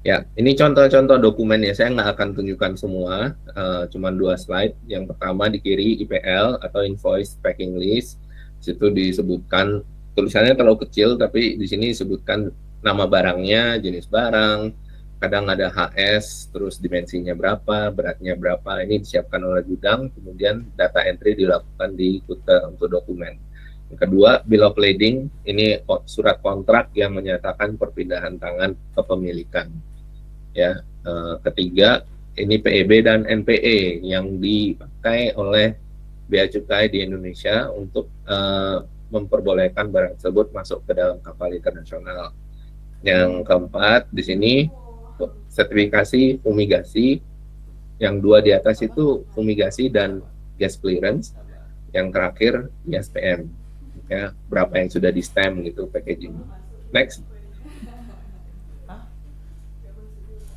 Ya, ini contoh-contoh dokumen ya. Saya nggak akan tunjukkan semua, cuma 2 slide. Yang pertama di kiri IPL atau Invoice Packing List. Situ disebutkan, tulisannya terlalu kecil, tapi di sini disebutkan nama barangnya, jenis barang, kadang ada HS, terus dimensinya berapa, beratnya berapa. Ini disiapkan oleh gudang, kemudian data entry dilakukan di footer untuk dokumen. Yang kedua, Bill of Lading, ini surat kontrak yang menyatakan perpindahan tangan kepemilikan. Ya, ketiga ini PEB dan NPE yang dipakai oleh Bea Cukai di Indonesia untuk memperbolehkan barang tersebut masuk ke dalam kapal internasional. Yang keempat di sini sertifikasi fumigasi, yang 2 di atas itu fumigasi dan gas clearance, yang terakhir ISPM, ya berapa yang sudah di stamp gitu packaging. Next.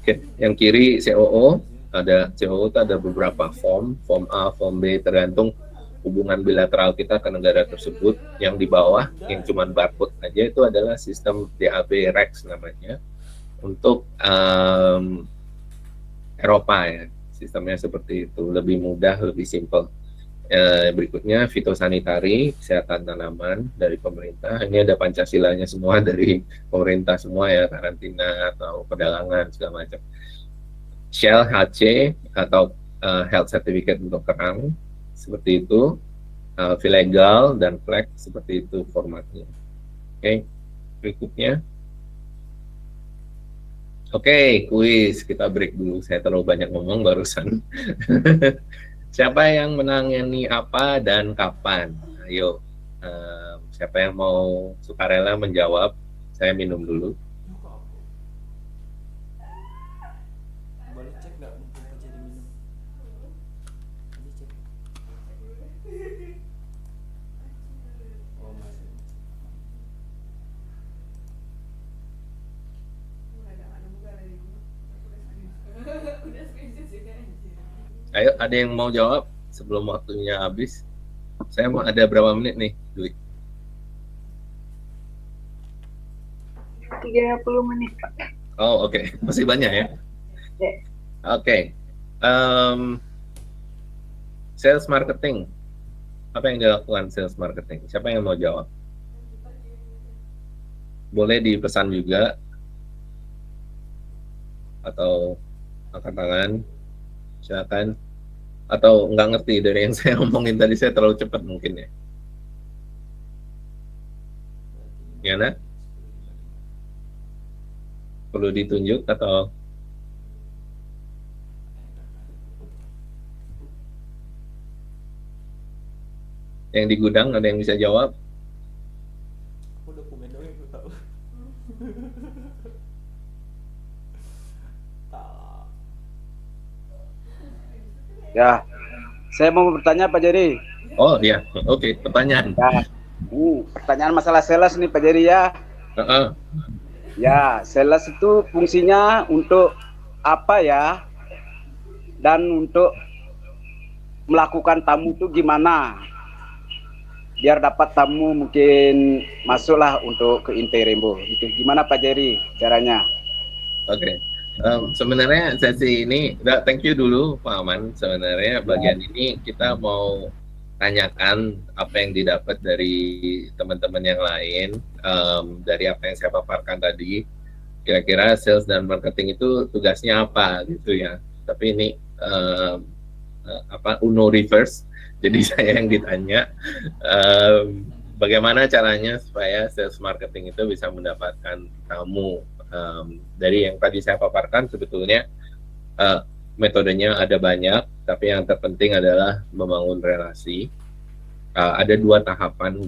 Oke, yang kiri COO, ada COO itu ada beberapa form A, form B, tergantung hubungan bilateral kita ke negara tersebut. Yang di bawah, yang cuma barcode aja itu adalah sistem DAB Rex namanya, untuk Eropa ya, sistemnya seperti itu, lebih mudah, lebih simple. Berikutnya fitosanitari, kesehatan tanaman dari pemerintah. Ini ada Pancasilanya semua dari pemerintah semua ya, karantina atau pedalangan segala macam. Shell HC atau health certificate untuk kerang seperti itu, Vilegal dan flag seperti itu formatnya. Oke, berikutnya. Oke, kuis, kita break dulu. Saya terlalu banyak ngomong barusan. Siapa yang menangani apa dan kapan? Ayo, siapa yang mau sukarela menjawab? Saya minum dulu. Boleh cek nggak mungkin terjadi minum? Ini cek. Oh masih. Ayo, ada yang mau jawab sebelum waktunya habis? Saya mau ada berapa menit nih, Dwi? 30 menit, Pak. Oh, oke. Masih banyak ya? Oke. Sales marketing. Apa yang dilakukan sales marketing? Siapa yang mau jawab? Boleh dipesan juga atau angkat tangan, silakan. Atau nggak ngerti dari yang saya omongin tadi, saya terlalu cepat mungkin ya. Gimana? Perlu ditunjuk atau? Yang di gudang ada yang bisa jawab? Aku dokumen doang yang aku tahu. Tak. Ya, saya mau bertanya Pak Jerry. Oh iya, oke, pertanyaan. Ya, pertanyaan masalah sales nih Pak Jerry ya. Heeh. Ya, sales itu fungsinya untuk apa ya? Dan untuk melakukan tamu itu gimana? Biar dapat tamu mungkin masuklah untuk ke Interembo. Gitu. Gimana Pak Jerry caranya? Oke. Sebenarnya sesi ini, thank you dulu Pak Aman. Sebenarnya bagian ini kita mau tanyakan apa yang didapat dari teman-teman yang lain, dari apa yang saya paparkan tadi. Kira-kira sales dan marketing itu tugasnya apa gitu ya. Tapi ini Uno reverse. Jadi saya yang ditanya, bagaimana caranya supaya sales marketing itu bisa mendapatkan tamu. Dari yang tadi saya paparkan sebetulnya metodenya ada banyak, tapi yang terpenting adalah membangun relasi. Ada 2 tahapan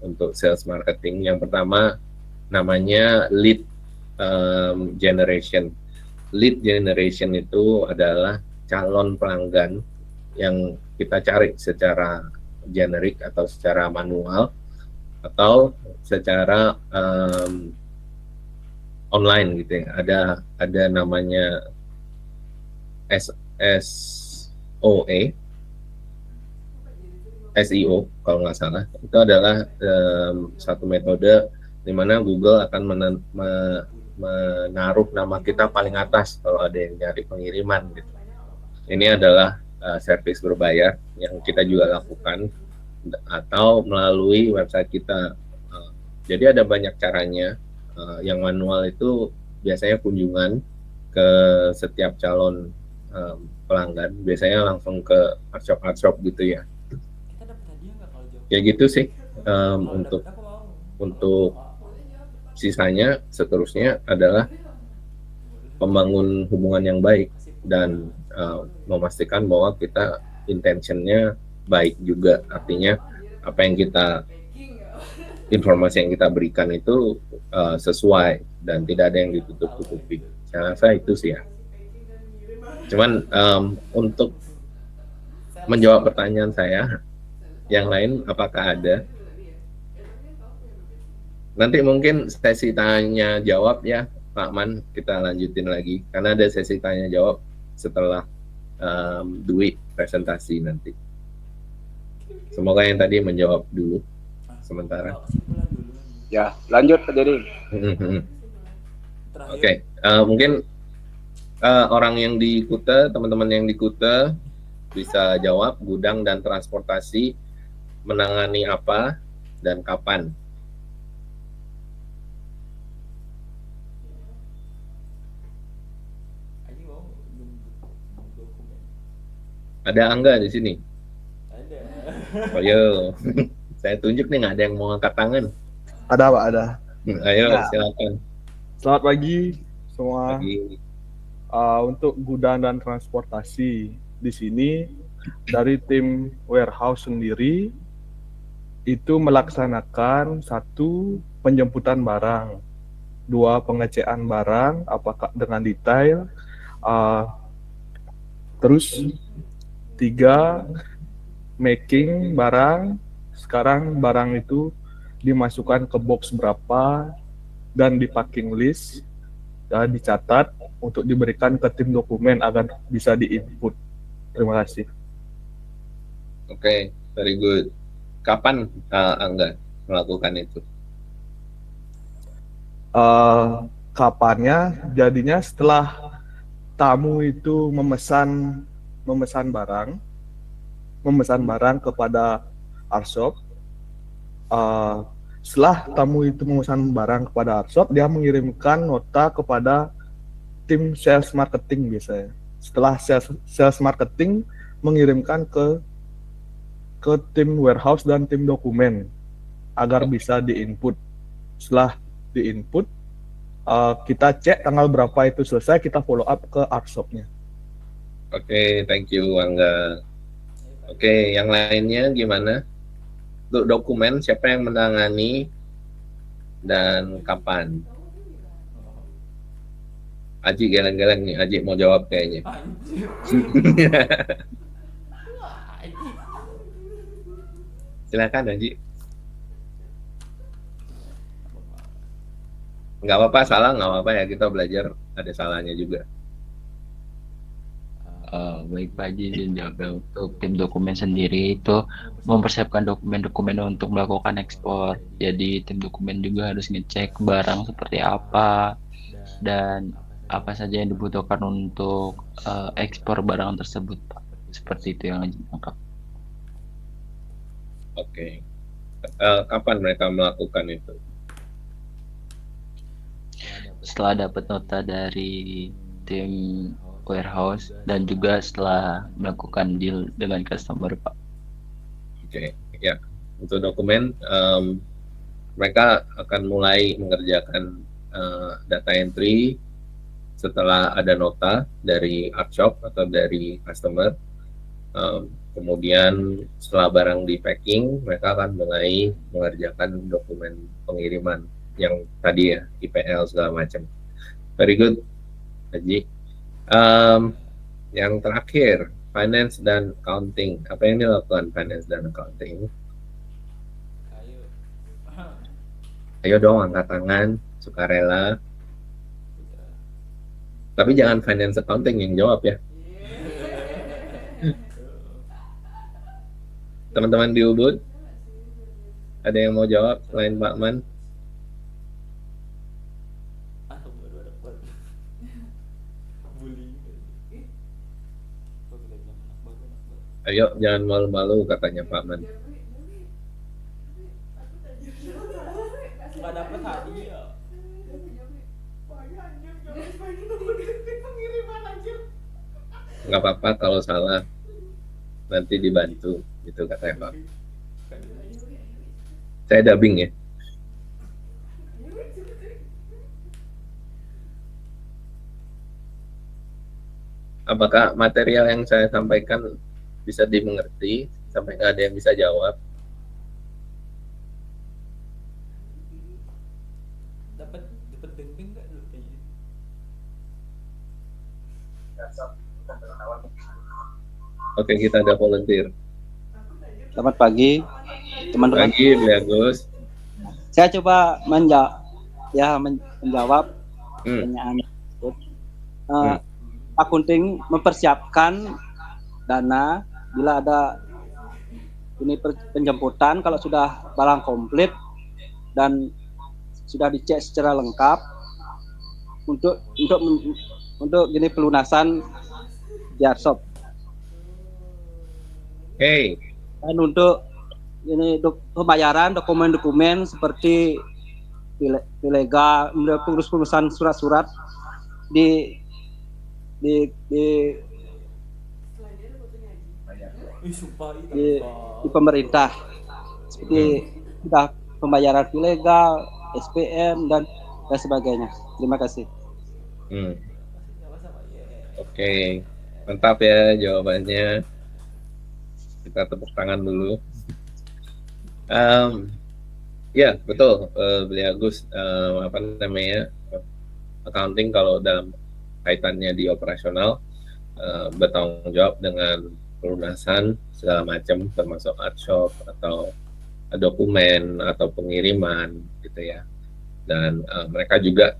untuk sales marketing. Yang pertama namanya lead generation. Lead generation itu adalah calon pelanggan yang kita cari secara generik atau secara manual atau secara online gitu ya. Ada namanya SEO kalau nggak salah. Itu adalah satu metode di mana Google akan menaruh nama kita paling atas kalau ada yang nyari pengiriman gitu. Ini adalah service berbayar yang kita juga lakukan atau melalui website kita. Jadi ada banyak caranya. Yang manual itu biasanya kunjungan ke setiap calon pelanggan, biasanya langsung ke art shop gitu ya. Kita dapat hadiah nggak kalau jawab? Ya gitu sih. Kalau Untuk dapet aku mau. untuk sisanya seterusnya adalah membangun hubungan yang baik dan memastikan bahwa kita intentionnya baik juga, artinya apa yang kita informasi yang kita berikan itu sesuai dan tidak ada yang ditutup-tutupi. Saya rasa itu sih ya. Cuman untuk menjawab pertanyaan saya, yang lain apakah ada? Nanti mungkin sesi tanya jawab ya Pak Man, kita lanjutin lagi karena ada sesi tanya jawab setelah Dwi presentasi nanti. Semoga yang tadi menjawab dulu sementara. Kesimpulan dulu. Ya, lanjut Pak Jerry. Oke, mungkin orang yang di Kuta, teman-teman yang di Kuta bisa jawab gudang dan transportasi menangani apa dan kapan. Ayo mau nunggu dokumen. Ada Angga di sini. Ada. Oh yo, saya tunjuk nih nggak ada yang mau angkat tangan. Ada Pak, ada. Ayo Ya. silakan. Selamat pagi semua. Pagi. Untuk gudang dan transportasi di sini dari tim warehouse sendiri itu melaksanakan 1 penjemputan barang, 2 pengecekan barang apakah dengan detail, terus 3 making barang. Sekarang barang itu dimasukkan ke box berapa dan di packing list dan dicatat untuk diberikan ke tim dokumen agar bisa di-input. Terima kasih. Oke, very good. Kapan Angga melakukan itu? Kapannya? Jadinya setelah tamu itu memesan barang kepada Arshop. Setelah tamu itu memesan barang kepada Arshop, dia mengirimkan nota kepada tim sales marketing biasanya. Setelah sales marketing mengirimkan ke tim warehouse dan tim dokumen agar bisa di-input. Setelah di-input, kita cek tanggal berapa itu selesai, kita follow up ke Arshop-nya. Oke, thank you Angga. Oke, yang lainnya gimana? Untuk dokumen siapa yang menangani dan kapan? Aji geleng-geleng nih, Aji mau jawab kayaknya. Anjir. Wah, ini. Silakan Aji. Nggak apa-apa, salah nggak apa-apa ya, kita belajar ada salahnya juga. Baik Pak Haji, izin jawab ya. Untuk tim dokumen sendiri itu mempersiapkan dokumen-dokumen untuk melakukan ekspor. Jadi tim dokumen juga harus ngecek barang seperti apa dan apa saja yang dibutuhkan untuk ekspor barang tersebut, Pak. Seperti itu yang Haji tangkap. Oke. Kapan mereka melakukan itu? Setelah dapat nota dari tim warehouse dan juga setelah melakukan deal dengan customer, Pak. Oke, ya. Untuk dokumen, mereka akan mulai mengerjakan data entry setelah ada nota dari art shop atau dari customer. Kemudian setelah barang di packing, mereka akan mulai mengerjakan dokumen pengiriman yang tadi ya, IPL segala macam. Very good, Haji. Yang terakhir, finance dan accounting. Apa yang dilakukan finance dan accounting? Ayo. Ayo dong, angkat tangan, sukarela. Putra. Tapi jangan finance accounting yang jawab ya. Teman-teman di Ubud, ada yang mau jawab selain Pak Man? Baru dapat. Bullying. Kok bilang anak baru. Ayo, jangan malu-malu katanya Pak Man. Nggak dapat hadiah. Nggak apa-apa kalau salah, nanti dibantu, gitu katanya Pak. Saya dubbing ya. Apakah material yang saya sampaikan bisa dimengerti sampai nggak ada yang bisa jawab? Dapat deng-deng nggak dulu kayaknya? Oke, kita ada volunteer. Selamat pagi, teman-teman. Pagi, Bagus. Saya coba menjawab pertanyaan tersebut. Akunting mempersiapkan dana bila ada ini penjemputan, kalau sudah barang komplit dan sudah dicek secara lengkap untuk gini pelunasan di shop. Hey, Dan untuk ini pembayaran dokumen-dokumen seperti ilegal, pengurusan surat-surat di Sumpah di pemerintah seperti sudah pembayaran ilegal, SPM dan sebagainya. Terima kasih. Oke, mantap ya jawabannya. Kita tepuk tangan dulu. Ya betul, Beli Agus, apa namanya, accounting kalau dalam kaitannya di operasional bertanggung jawab dengan pelunasan segala macam, termasuk art shop atau dokumen atau pengiriman gitu ya. Dan mereka juga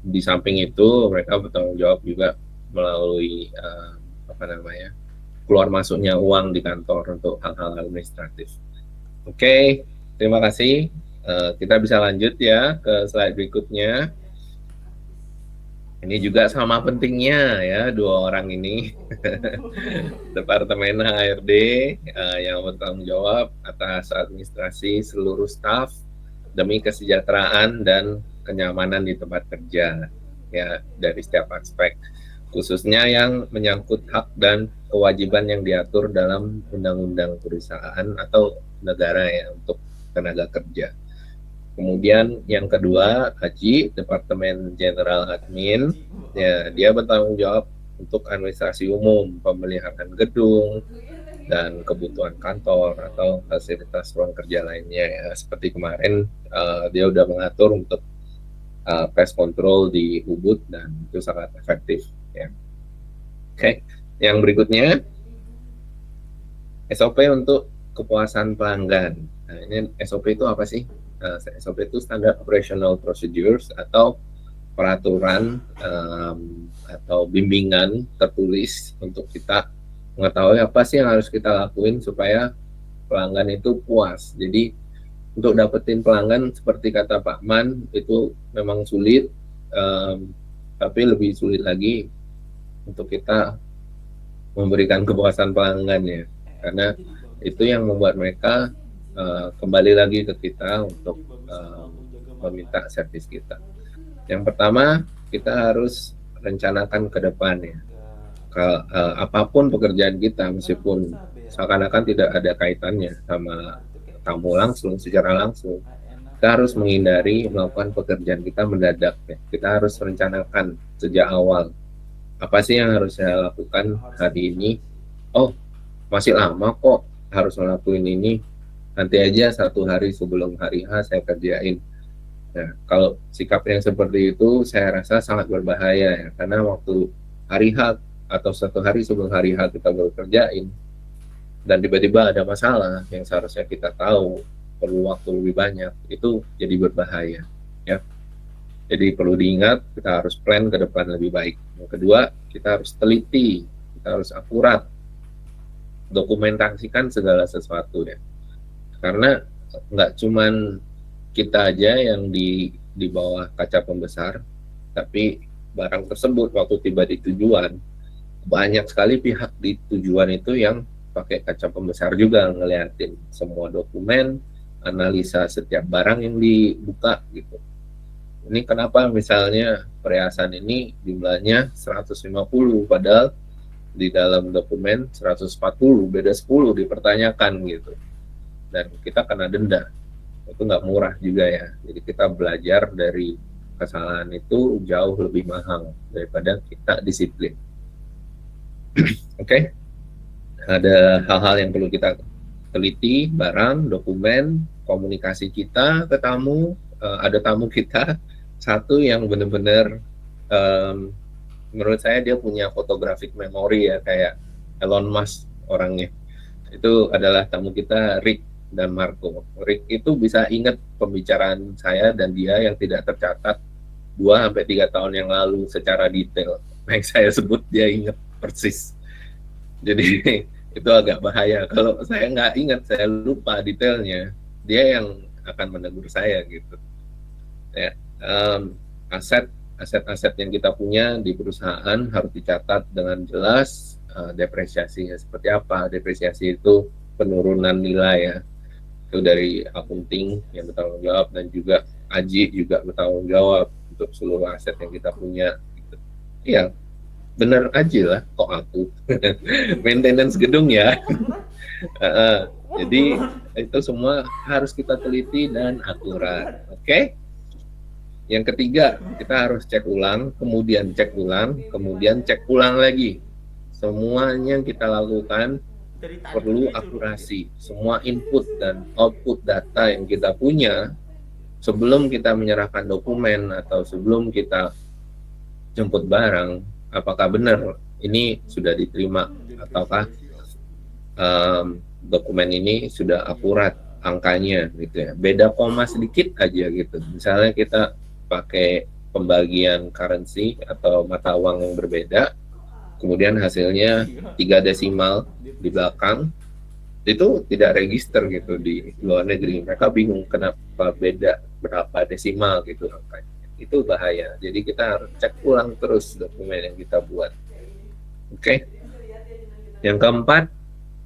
di samping itu mereka bertanggung jawab juga melalui apa namanya, keluar masuknya uang di kantor untuk hal-hal administratif. Oke, terima kasih. Kita bisa lanjut ya ke slide berikutnya. Ini juga sama pentingnya ya dua orang ini. Departemen HRD yang bertanggung jawab atas administrasi seluruh staf demi kesejahteraan dan kenyamanan di tempat kerja ya, dari setiap aspek, khususnya yang menyangkut hak dan kewajiban yang diatur dalam undang-undang perusahaan atau negara ya untuk tenaga kerja. Kemudian yang kedua, Haji, Departemen General Admin, ya dia bertanggung jawab untuk administrasi umum, pemeliharaan gedung, dan kebutuhan kantor atau fasilitas ruang kerja lainnya ya. Seperti kemarin dia udah mengatur untuk pest control di Ubud dan itu sangat efektif ya. Oke, yang berikutnya SOP untuk kepuasan pelanggan. Nah, ini SOP itu apa sih? SOP itu Standard Operational Procedures atau peraturan atau bimbingan tertulis untuk kita mengetahui apa sih yang harus kita lakuin supaya pelanggan itu puas. Jadi untuk dapetin pelanggan seperti kata Pak Man itu memang sulit, tapi lebih sulit lagi untuk kita memberikan kepuasan pelanggan ya, karena itu yang membuat mereka kembali lagi ke kita untuk meminta servis kita. Yang pertama, kita harus rencanakan ke depan ya. Apapun pekerjaan kita, meskipun seakan-akan tidak ada kaitannya sama tamu langsung, secara langsung, kita harus menghindari melakukan pekerjaan kita mendadak ya. Kita harus rencanakan sejak awal. Apa sih yang harus saya lakukan hari ini? Oh, masih lama kok harus ngelakuin ini. Nanti aja 1 hari sebelum hari H saya kerjain. Nah, kalau sikap yang seperti itu saya rasa sangat berbahaya ya, karena waktu hari H atau 1 hari sebelum hari H kita baru kerjain dan tiba-tiba ada masalah yang seharusnya kita tahu perlu waktu lebih banyak, itu jadi berbahaya ya. Jadi perlu diingat, kita harus plan ke depan lebih baik. Yang kedua, kita harus teliti, kita harus akurat, dokumentasikan segala sesuatu ya. Karena nggak cuman kita aja yang di bawah kaca pembesar, tapi barang tersebut waktu tiba di tujuan, banyak sekali pihak di tujuan itu yang pakai kaca pembesar juga ngeliatin semua dokumen, analisa setiap barang yang dibuka gitu. Ini kenapa misalnya perhiasan ini jumlahnya 150 padahal di dalam dokumen 140, beda 10 dipertanyakan gitu. Dan kita kena denda. Itu nggak murah juga ya. Jadi kita belajar dari kesalahan itu jauh lebih mahal daripada kita disiplin. Oke. Ada hal-hal yang perlu kita teliti, barang, dokumen, komunikasi kita ke tamu, ada tamu kita satu yang benar-benar menurut saya dia punya photographic memory ya, kayak Elon Musk orangnya. Itu adalah tamu kita Rick dan Marco. Rick itu bisa ingat pembicaraan saya dan dia yang tidak tercatat 2-3 tahun yang lalu secara detail. Yang saya sebut dia ingat persis. Jadi itu agak bahaya. Kalau saya nggak ingat, saya lupa detailnya, dia yang akan menegur saya gitu. Ya, aset-aset yang kita punya di perusahaan harus dicatat dengan jelas, depresiasinya seperti apa. Depresiasi itu penurunan nilai ya. Itu dari akunting yang bertanggung jawab dan juga Aji juga bertanggung jawab untuk seluruh aset yang kita punya. Gitu. Iya, bener aja lah kok aku. Maintenance gedung ya. Jadi itu semua harus kita teliti dan akurat. Oke? Yang ketiga, kita harus cek ulang, kemudian cek ulang, kemudian cek ulang lagi. Semuanya yang kita lakukan perlu akurasi. Semua input dan output data yang kita punya sebelum kita menyerahkan dokumen atau sebelum kita jemput barang, apakah benar ini sudah diterima ataukah dokumen ini sudah akurat angkanya gitu ya. Beda koma sedikit aja gitu. Misalnya kita pakai pembagian currency atau mata uang yang berbeda, kemudian hasilnya 3 desimal di belakang, itu tidak register gitu di luar negeri. Mereka bingung kenapa beda berapa desimal gitu angkanya. Itu bahaya. Jadi kita harus cek ulang terus dokumen yang kita buat. Oke. Yang keempat,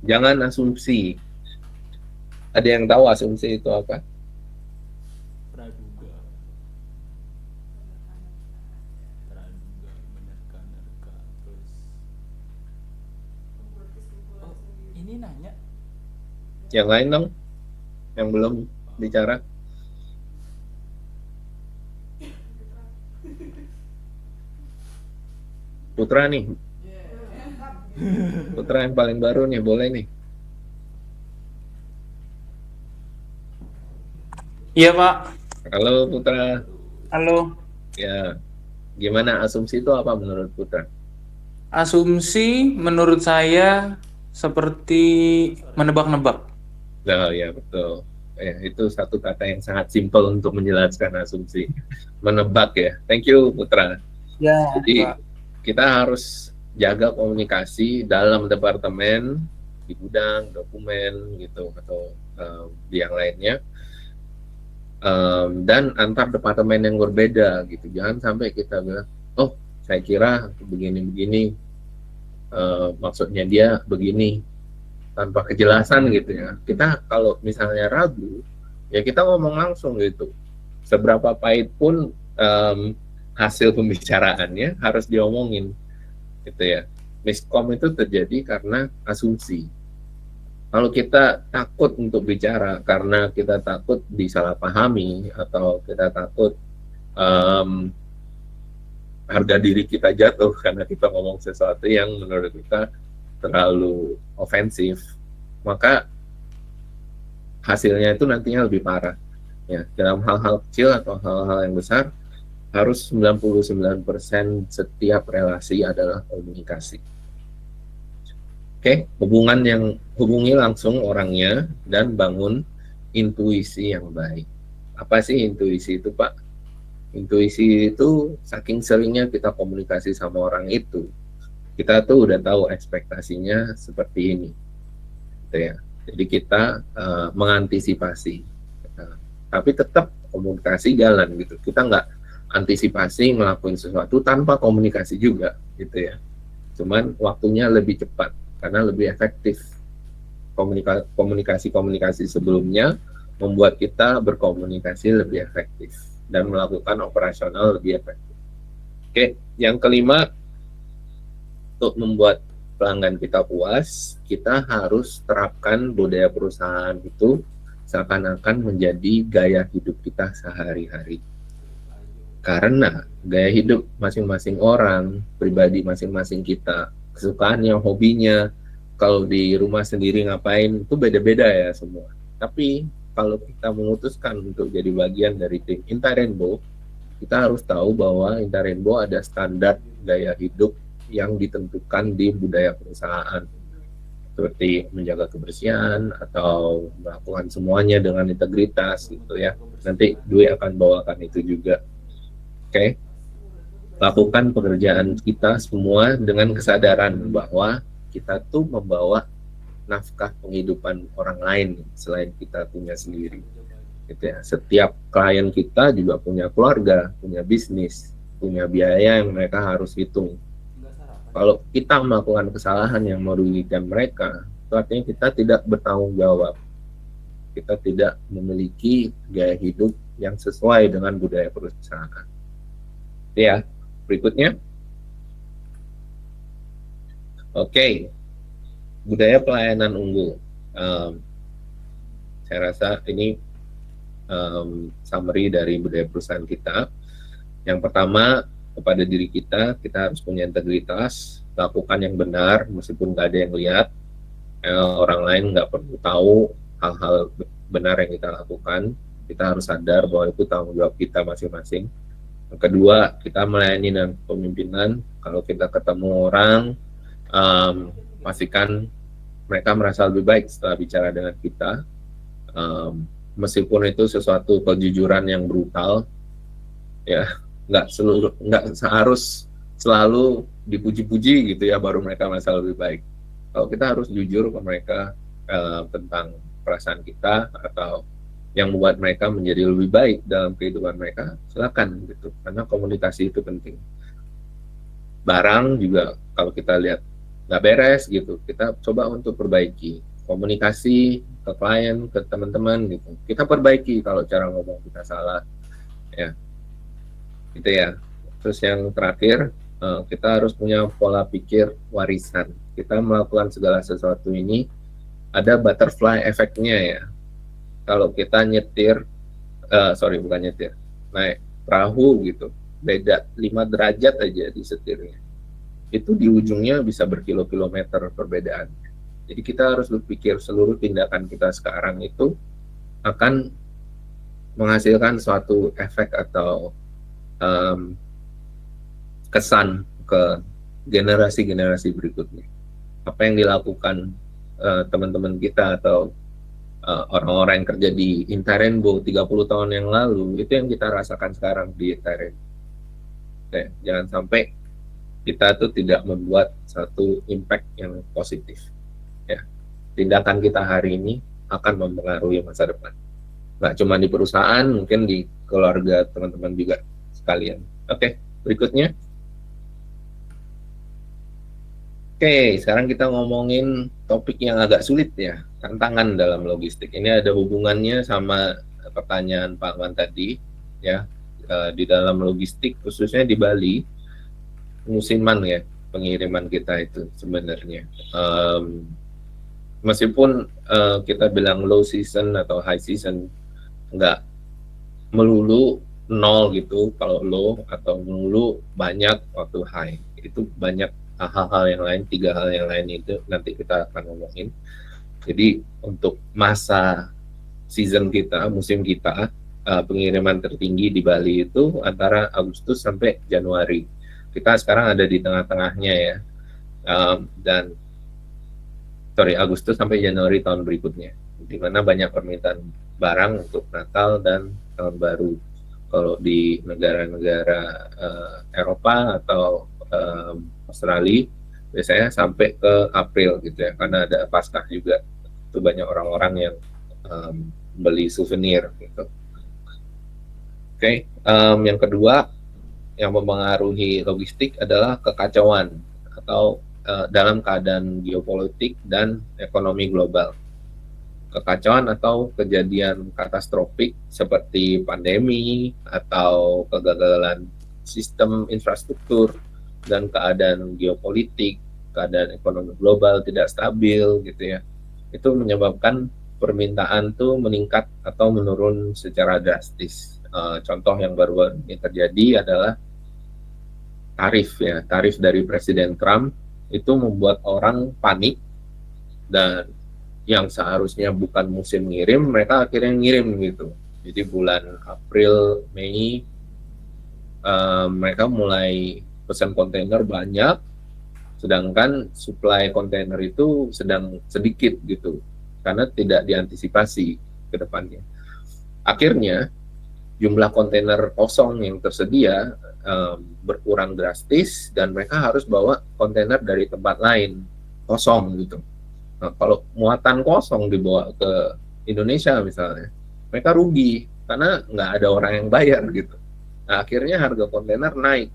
jangan asumsi. Ada yang tahu asumsi itu apa? Praduga, menerka-nerka, terus. Oh, ini nanya. Yang lain dong, yang belum bicara. Putra nih. Putra yang paling baru nih, boleh nih. Iya, Pak. Halo Putra. Halo. Ya, gimana asumsi itu apa menurut Putra? Asumsi menurut saya seperti menebak-nebak. Nah, ya betul. Ya, itu satu kata yang sangat simpel untuk menjelaskan asumsi. Menebak ya. Thank you Putra. Ya, Jadi Pak. kita harus jaga komunikasi dalam departemen, di gudang, dokumen gitu atau di yang lainnya, dan antar departemen yang berbeda gitu. Jangan sampai kita bilang, oh saya kira begini-begini, maksudnya dia begini, tanpa kejelasan gitu ya. Kita kalau misalnya ragu, ya kita ngomong langsung gitu. Seberapa pahit pun hasil pembicaraannya harus diomongin gitu ya. Miskom itu terjadi karena asumsi. Kalau kita takut untuk bicara karena kita takut disalahpahami atau kita takut harga diri kita jatuh karena kita ngomong sesuatu yang menurut kita terlalu ofensif, maka hasilnya itu nantinya lebih parah. Ya, dalam hal-hal kecil atau hal-hal yang besar, harus 99% setiap relasi adalah komunikasi. Oke, hubungi langsung orangnya dan bangun intuisi yang baik. Apa sih intuisi itu, Pak? Intuisi itu saking seringnya kita komunikasi sama orang itu, kita tuh udah tahu ekspektasinya seperti ini, gitu ya. Jadi kita mengantisipasi, tapi tetap komunikasi jalan gitu. Kita nggak antisipasi ngelakuin sesuatu tanpa komunikasi juga, gitu ya. Cuman waktunya lebih cepat karena lebih efektif. Komunikasi sebelumnya membuat kita berkomunikasi lebih efektif dan melakukan operasional lebih efektif. Oke, yang kelima, untuk membuat pelanggan kita puas, kita harus terapkan budaya perusahaan itu seakan-akan menjadi gaya hidup kita sehari-hari. Karena gaya hidup masing-masing orang, pribadi masing-masing kita, kesukaannya, hobinya, kalau di rumah sendiri ngapain, itu beda-beda ya semua. Tapi kalau kita memutuskan untuk jadi bagian dari tim Inta Rainbow, kita harus tahu bahwa Inta Rainbow ada standar gaya hidup yang ditentukan di budaya perusahaan, seperti menjaga kebersihan atau melakukan semuanya dengan integritas gitu ya. Nanti Dwi akan bawakan itu juga. Oke. Lakukan pekerjaan kita semua dengan kesadaran bahwa kita tuh membawa nafkah penghidupan orang lain selain kita punya sendiri. Gitu ya. Setiap klien kita juga punya keluarga, punya bisnis, punya biaya yang mereka harus hitung. Kalau kita melakukan kesalahan yang merugikan mereka, itu artinya kita tidak bertanggung jawab. Kita tidak memiliki gaya hidup yang sesuai dengan budaya perusahaan. Ya, berikutnya. Oke, budaya pelayanan unggul. Saya rasa ini summary dari budaya perusahaan kita. Yang pertama, kepada diri kita harus punya integritas, lakukan yang benar meskipun nggak ada yang lihat, orang lain nggak perlu tahu hal-hal benar yang kita lakukan. Kita harus sadar bahwa itu tanggung jawab kita masing-masing. Yang kedua, kita melayani dan pemimpinan. Kalau kita ketemu orang, pastikan mereka merasa lebih baik setelah bicara dengan kita, meskipun itu sesuatu kejujuran yang brutal, ya. Nggak harus selalu dipuji-puji gitu ya baru mereka merasa lebih baik. Kalau kita harus jujur ke mereka tentang perasaan kita atau yang membuat mereka menjadi lebih baik dalam kehidupan mereka, silakan gitu, karena komunikasi itu penting. Barang juga kalau kita lihat nggak beres gitu, kita coba untuk perbaiki komunikasi ke klien, ke teman-teman gitu. Kita perbaiki kalau cara ngomong kita salah, ya. Gitu ya. Terus yang terakhir, kita harus punya pola pikir warisan. Kita melakukan segala sesuatu ini ada butterfly efeknya ya. Kalau kita naik perahu gitu, beda 5 derajat aja di setirnya, itu di ujungnya bisa berkilo-kilometer perbedaan. Jadi kita harus berpikir seluruh tindakan kita sekarang itu akan menghasilkan suatu efek atau kesan ke generasi-generasi berikutnya. Apa yang dilakukan teman-teman kita atau orang-orang yang kerja di Intarenbo 30 tahun yang lalu, itu yang kita rasakan sekarang di Intarenbo. Jangan sampai kita tuh tidak membuat satu impact yang positif. Ya, tindakan kita hari ini akan mempengaruhi masa depan. Nggak cuma di perusahaan, mungkin di keluarga teman-teman juga sekalian. Oke, berikutnya. Oke, sekarang kita ngomongin topik yang agak sulit ya, tantangan dalam logistik. Ini ada hubungannya sama pertanyaan Pak Wan tadi, ya. Di dalam logistik, khususnya di Bali, musiman ya, pengiriman kita itu sebenarnya. Meskipun kita bilang low season atau high season, nggak melulu nol gitu kalau low, atau melulu banyak waktu high. Itu banyak hal-hal yang lain, 3 hal yang lain itu nanti kita akan ngomongin. Jadi untuk masa season kita, musim kita, pengiriman tertinggi di Bali itu antara Agustus sampai Januari. Kita sekarang ada di tengah-tengahnya ya, dan Agustus sampai Januari tahun berikutnya, di mana banyak permintaan barang untuk Natal dan tahun baru. Kalau di negara-negara Eropa atau Australia biasanya sampai ke April gitu ya, karena ada Paskah juga. Itu banyak orang-orang yang beli souvenir gitu. Oke, yang kedua yang mempengaruhi logistik adalah kekacauan atau dalam keadaan geopolitik dan ekonomi global. Kekacauan atau kejadian katastrofik seperti pandemi atau kegagalan sistem infrastruktur dan keadaan geopolitik, keadaan ekonomi global tidak stabil gitu ya. Itu menyebabkan permintaan tuh meningkat atau menurun secara drastis. Contoh yang baru ini terjadi adalah tarif ya, tarif dari Presiden Trump itu membuat orang panik, dan yang seharusnya bukan musim ngirim, mereka akhirnya ngirim gitu. Jadi bulan April, Mei, mereka mulai pesan kontainer banyak, sedangkan supply kontainer itu sedang sedikit gitu, karena tidak diantisipasi ke depannya. Akhirnya jumlah kontainer kosong yang tersedia berkurang drastis, dan mereka harus bawa kontainer dari tempat lain kosong gitu. Nah, kalau muatan kosong dibawa ke Indonesia misalnya, mereka rugi karena nggak ada orang yang bayar gitu. Nah, akhirnya harga kontainer naik.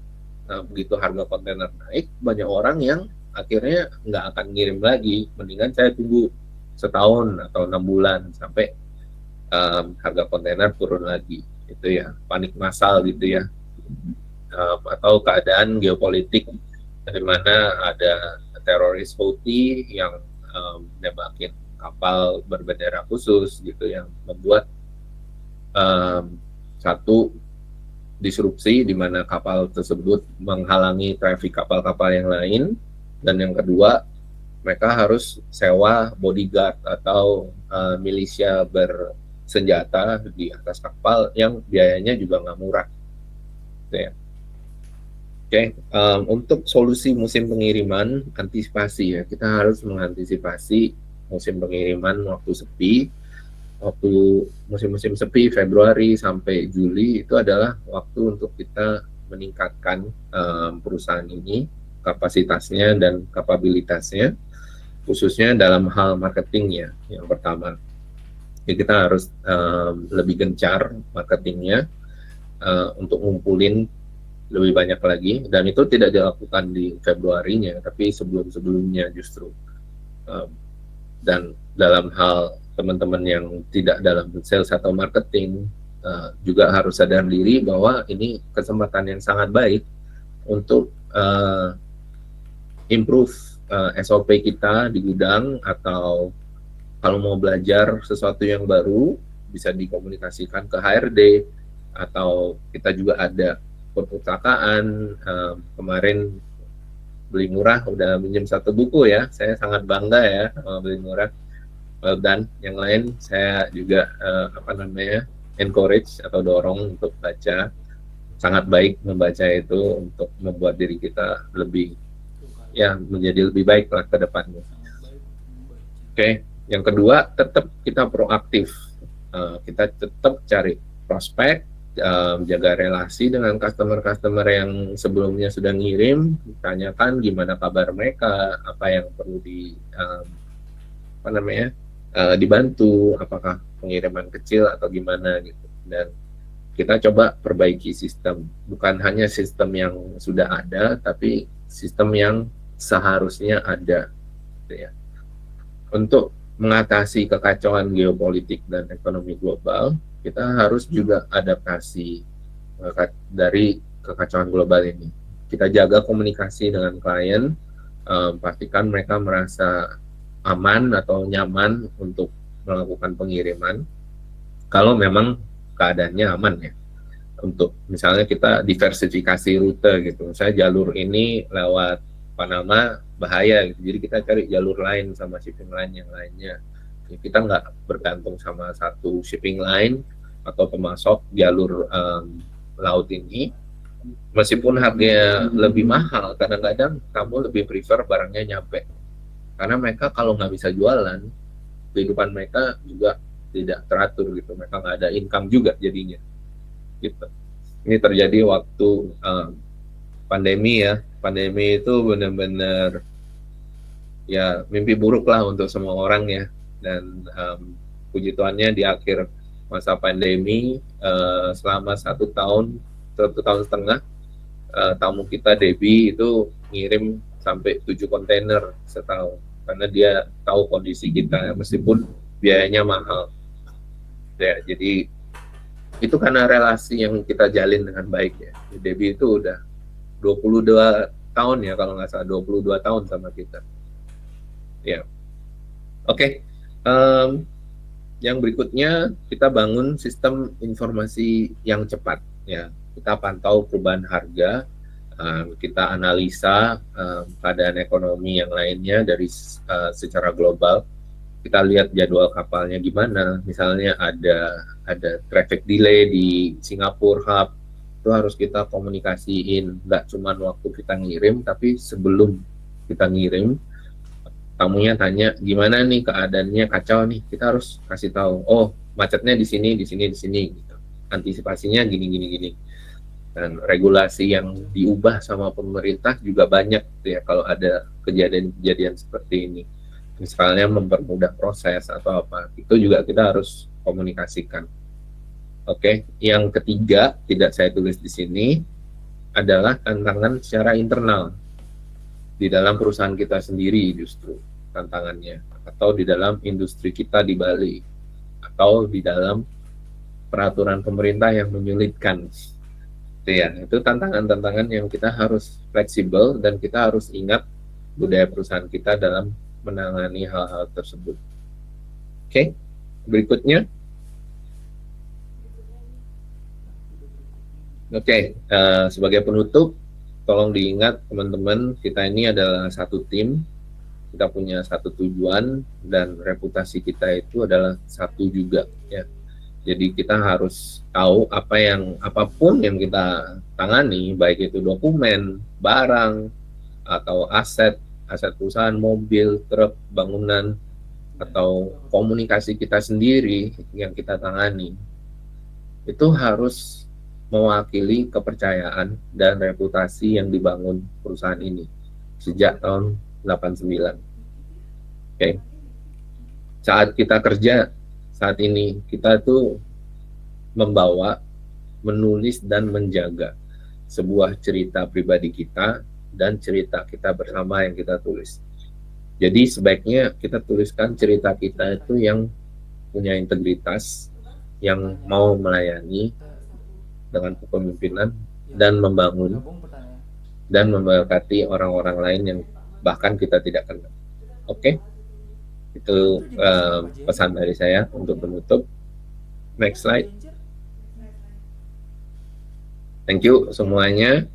Nah, begitu harga kontainer naik, banyak orang yang akhirnya nggak akan ngirim lagi. Mendingan saya tunggu setahun atau 6 bulan sampai harga kontainer turun lagi. Itu ya, panik massal gitu ya. Atau keadaan geopolitik di mana ada teroris Houthi yang nembakin kapal berbendera khusus gitu, yang membuat satu disrupsi di mana kapal tersebut menghalangi traffic kapal-kapal yang lain, dan yang kedua mereka harus sewa bodyguard atau militia bersenjata di atas kapal yang biayanya juga nggak murah. Ya. Oke, untuk solusi musim pengiriman, antisipasi ya, kita harus mengantisipasi musim pengiriman waktu sepi. Waktu musim-musim sepi Februari sampai Juli itu adalah waktu untuk kita meningkatkan perusahaan ini, kapasitasnya dan kapabilitasnya, khususnya dalam hal marketingnya. Yang pertama, jadi kita harus lebih gencar marketingnya untuk ngumpulin lebih banyak lagi, dan itu tidak dilakukan di Februarinya, tapi sebelum-sebelumnya justru. Dan dalam hal teman-teman yang tidak dalam sales atau marketing juga harus sadar diri bahwa ini kesempatan yang sangat baik untuk improve SOP kita di gudang, atau kalau mau belajar sesuatu yang baru bisa dikomunikasikan ke HRD, atau kita juga ada perpustakaan. Kemarin Beli Murah udah minjem 1 buku ya, saya sangat bangga ya sama Beli Murah. Dan yang lain saya juga encourage atau dorong untuk baca. Sangat baik membaca itu untuk membuat diri kita lebih menjadi lebih baik lah ke depannya. Oke. Yang kedua, tetap kita proaktif. Kita tetap cari prospek, jaga relasi dengan customer-customer yang sebelumnya sudah ngirim, tanyakan gimana kabar mereka, apa yang perlu dibantu, apakah pengiriman kecil atau gimana gitu. Dan kita coba perbaiki sistem, bukan hanya sistem yang sudah ada, tapi sistem yang seharusnya ada, gitu ya. Untuk mengatasi kekacauan geopolitik dan ekonomi global, kita harus juga adaptasi dari kekacauan global ini. Kita jaga komunikasi dengan klien, pastikan mereka merasa aman atau nyaman untuk melakukan pengiriman. Kalau memang keadaannya aman ya. Untuk misalnya kita diversifikasi rute gitu. Misalnya jalur ini lewat Panama bahaya gitu. Jadi kita cari jalur lain sama shipping line yang lainnya. Jadi kita nggak bergantung sama satu shipping line atau pemasok jalur laut ini. Meskipun harganya lebih mahal, kadang-kadang kamu lebih prefer barangnya nyampe. Karena mereka kalau nggak bisa jualan, kehidupan mereka juga tidak teratur gitu. Mereka nggak ada income juga jadinya. Gitu. Ini terjadi waktu pandemi ya. Pandemi itu benar-benar ya mimpi buruk lah untuk semua orang ya. Dan puji Tuhannya di akhir masa pandemi selama 1 tahun setengah, tamu kita Debbie itu ngirim sampai 7 kontainer setahun karena dia tahu kondisi kita meskipun biayanya mahal. Ya, jadi itu karena relasi yang kita jalin dengan baik ya. Debbie itu udah 22 tahun ya kalau nggak salah, 22 tahun sama kita. Ya. Oke. Yang berikutnya kita bangun sistem informasi yang cepat ya. Kita pantau perubahan harga, kita analisa keadaan ekonomi yang lainnya dari secara global. Kita lihat jadwal kapalnya gimana. Misalnya ada traffic delay di Singapura hub, itu harus kita komunikasiin, nggak cuma waktu kita ngirim, tapi sebelum kita ngirim, tamunya tanya gimana nih keadaannya kacau nih, kita harus kasih tahu, oh macetnya di sini gitu. Antisipasinya gini. Dan regulasi yang diubah sama pemerintah juga banyak ya kalau ada kejadian-kejadian seperti ini. Misalnya mempermudah proses atau apa, itu juga kita harus komunikasikan. Oke, yang ketiga tidak saya tulis di sini adalah tantangan secara internal di dalam perusahaan kita sendiri justru tantangannya, atau di dalam industri kita di Bali, atau di dalam peraturan pemerintah yang menyulitkan. Itu tantangan-tantangan yang kita harus fleksibel dan kita harus ingat budaya perusahaan kita dalam menangani hal-hal tersebut. Oke, berikutnya. Oke, sebagai penutup, tolong diingat teman-teman, kita ini adalah satu tim, kita punya satu tujuan, dan reputasi kita itu adalah satu juga ya. Jadi kita harus tahu apapun yang kita tangani, baik itu dokumen, barang, atau aset perusahaan, mobil, truk, bangunan, atau komunikasi kita sendiri yang kita tangani, itu harus mewakili kepercayaan dan reputasi yang dibangun perusahaan ini sejak tahun 89. Oke. Saat kita kerja saat ini, kita tuh membawa, menulis dan menjaga sebuah cerita pribadi kita dan cerita kita bersama yang kita tulis. Jadi sebaiknya kita tuliskan cerita kita itu yang punya integritas, yang mau melayani dengan kepemimpinan dan membangun dan memberkati orang-orang lain yang bahkan kita tidak kenal. Oke, itu pesan dari saya untuk penutup. Next slide. Thank you semuanya.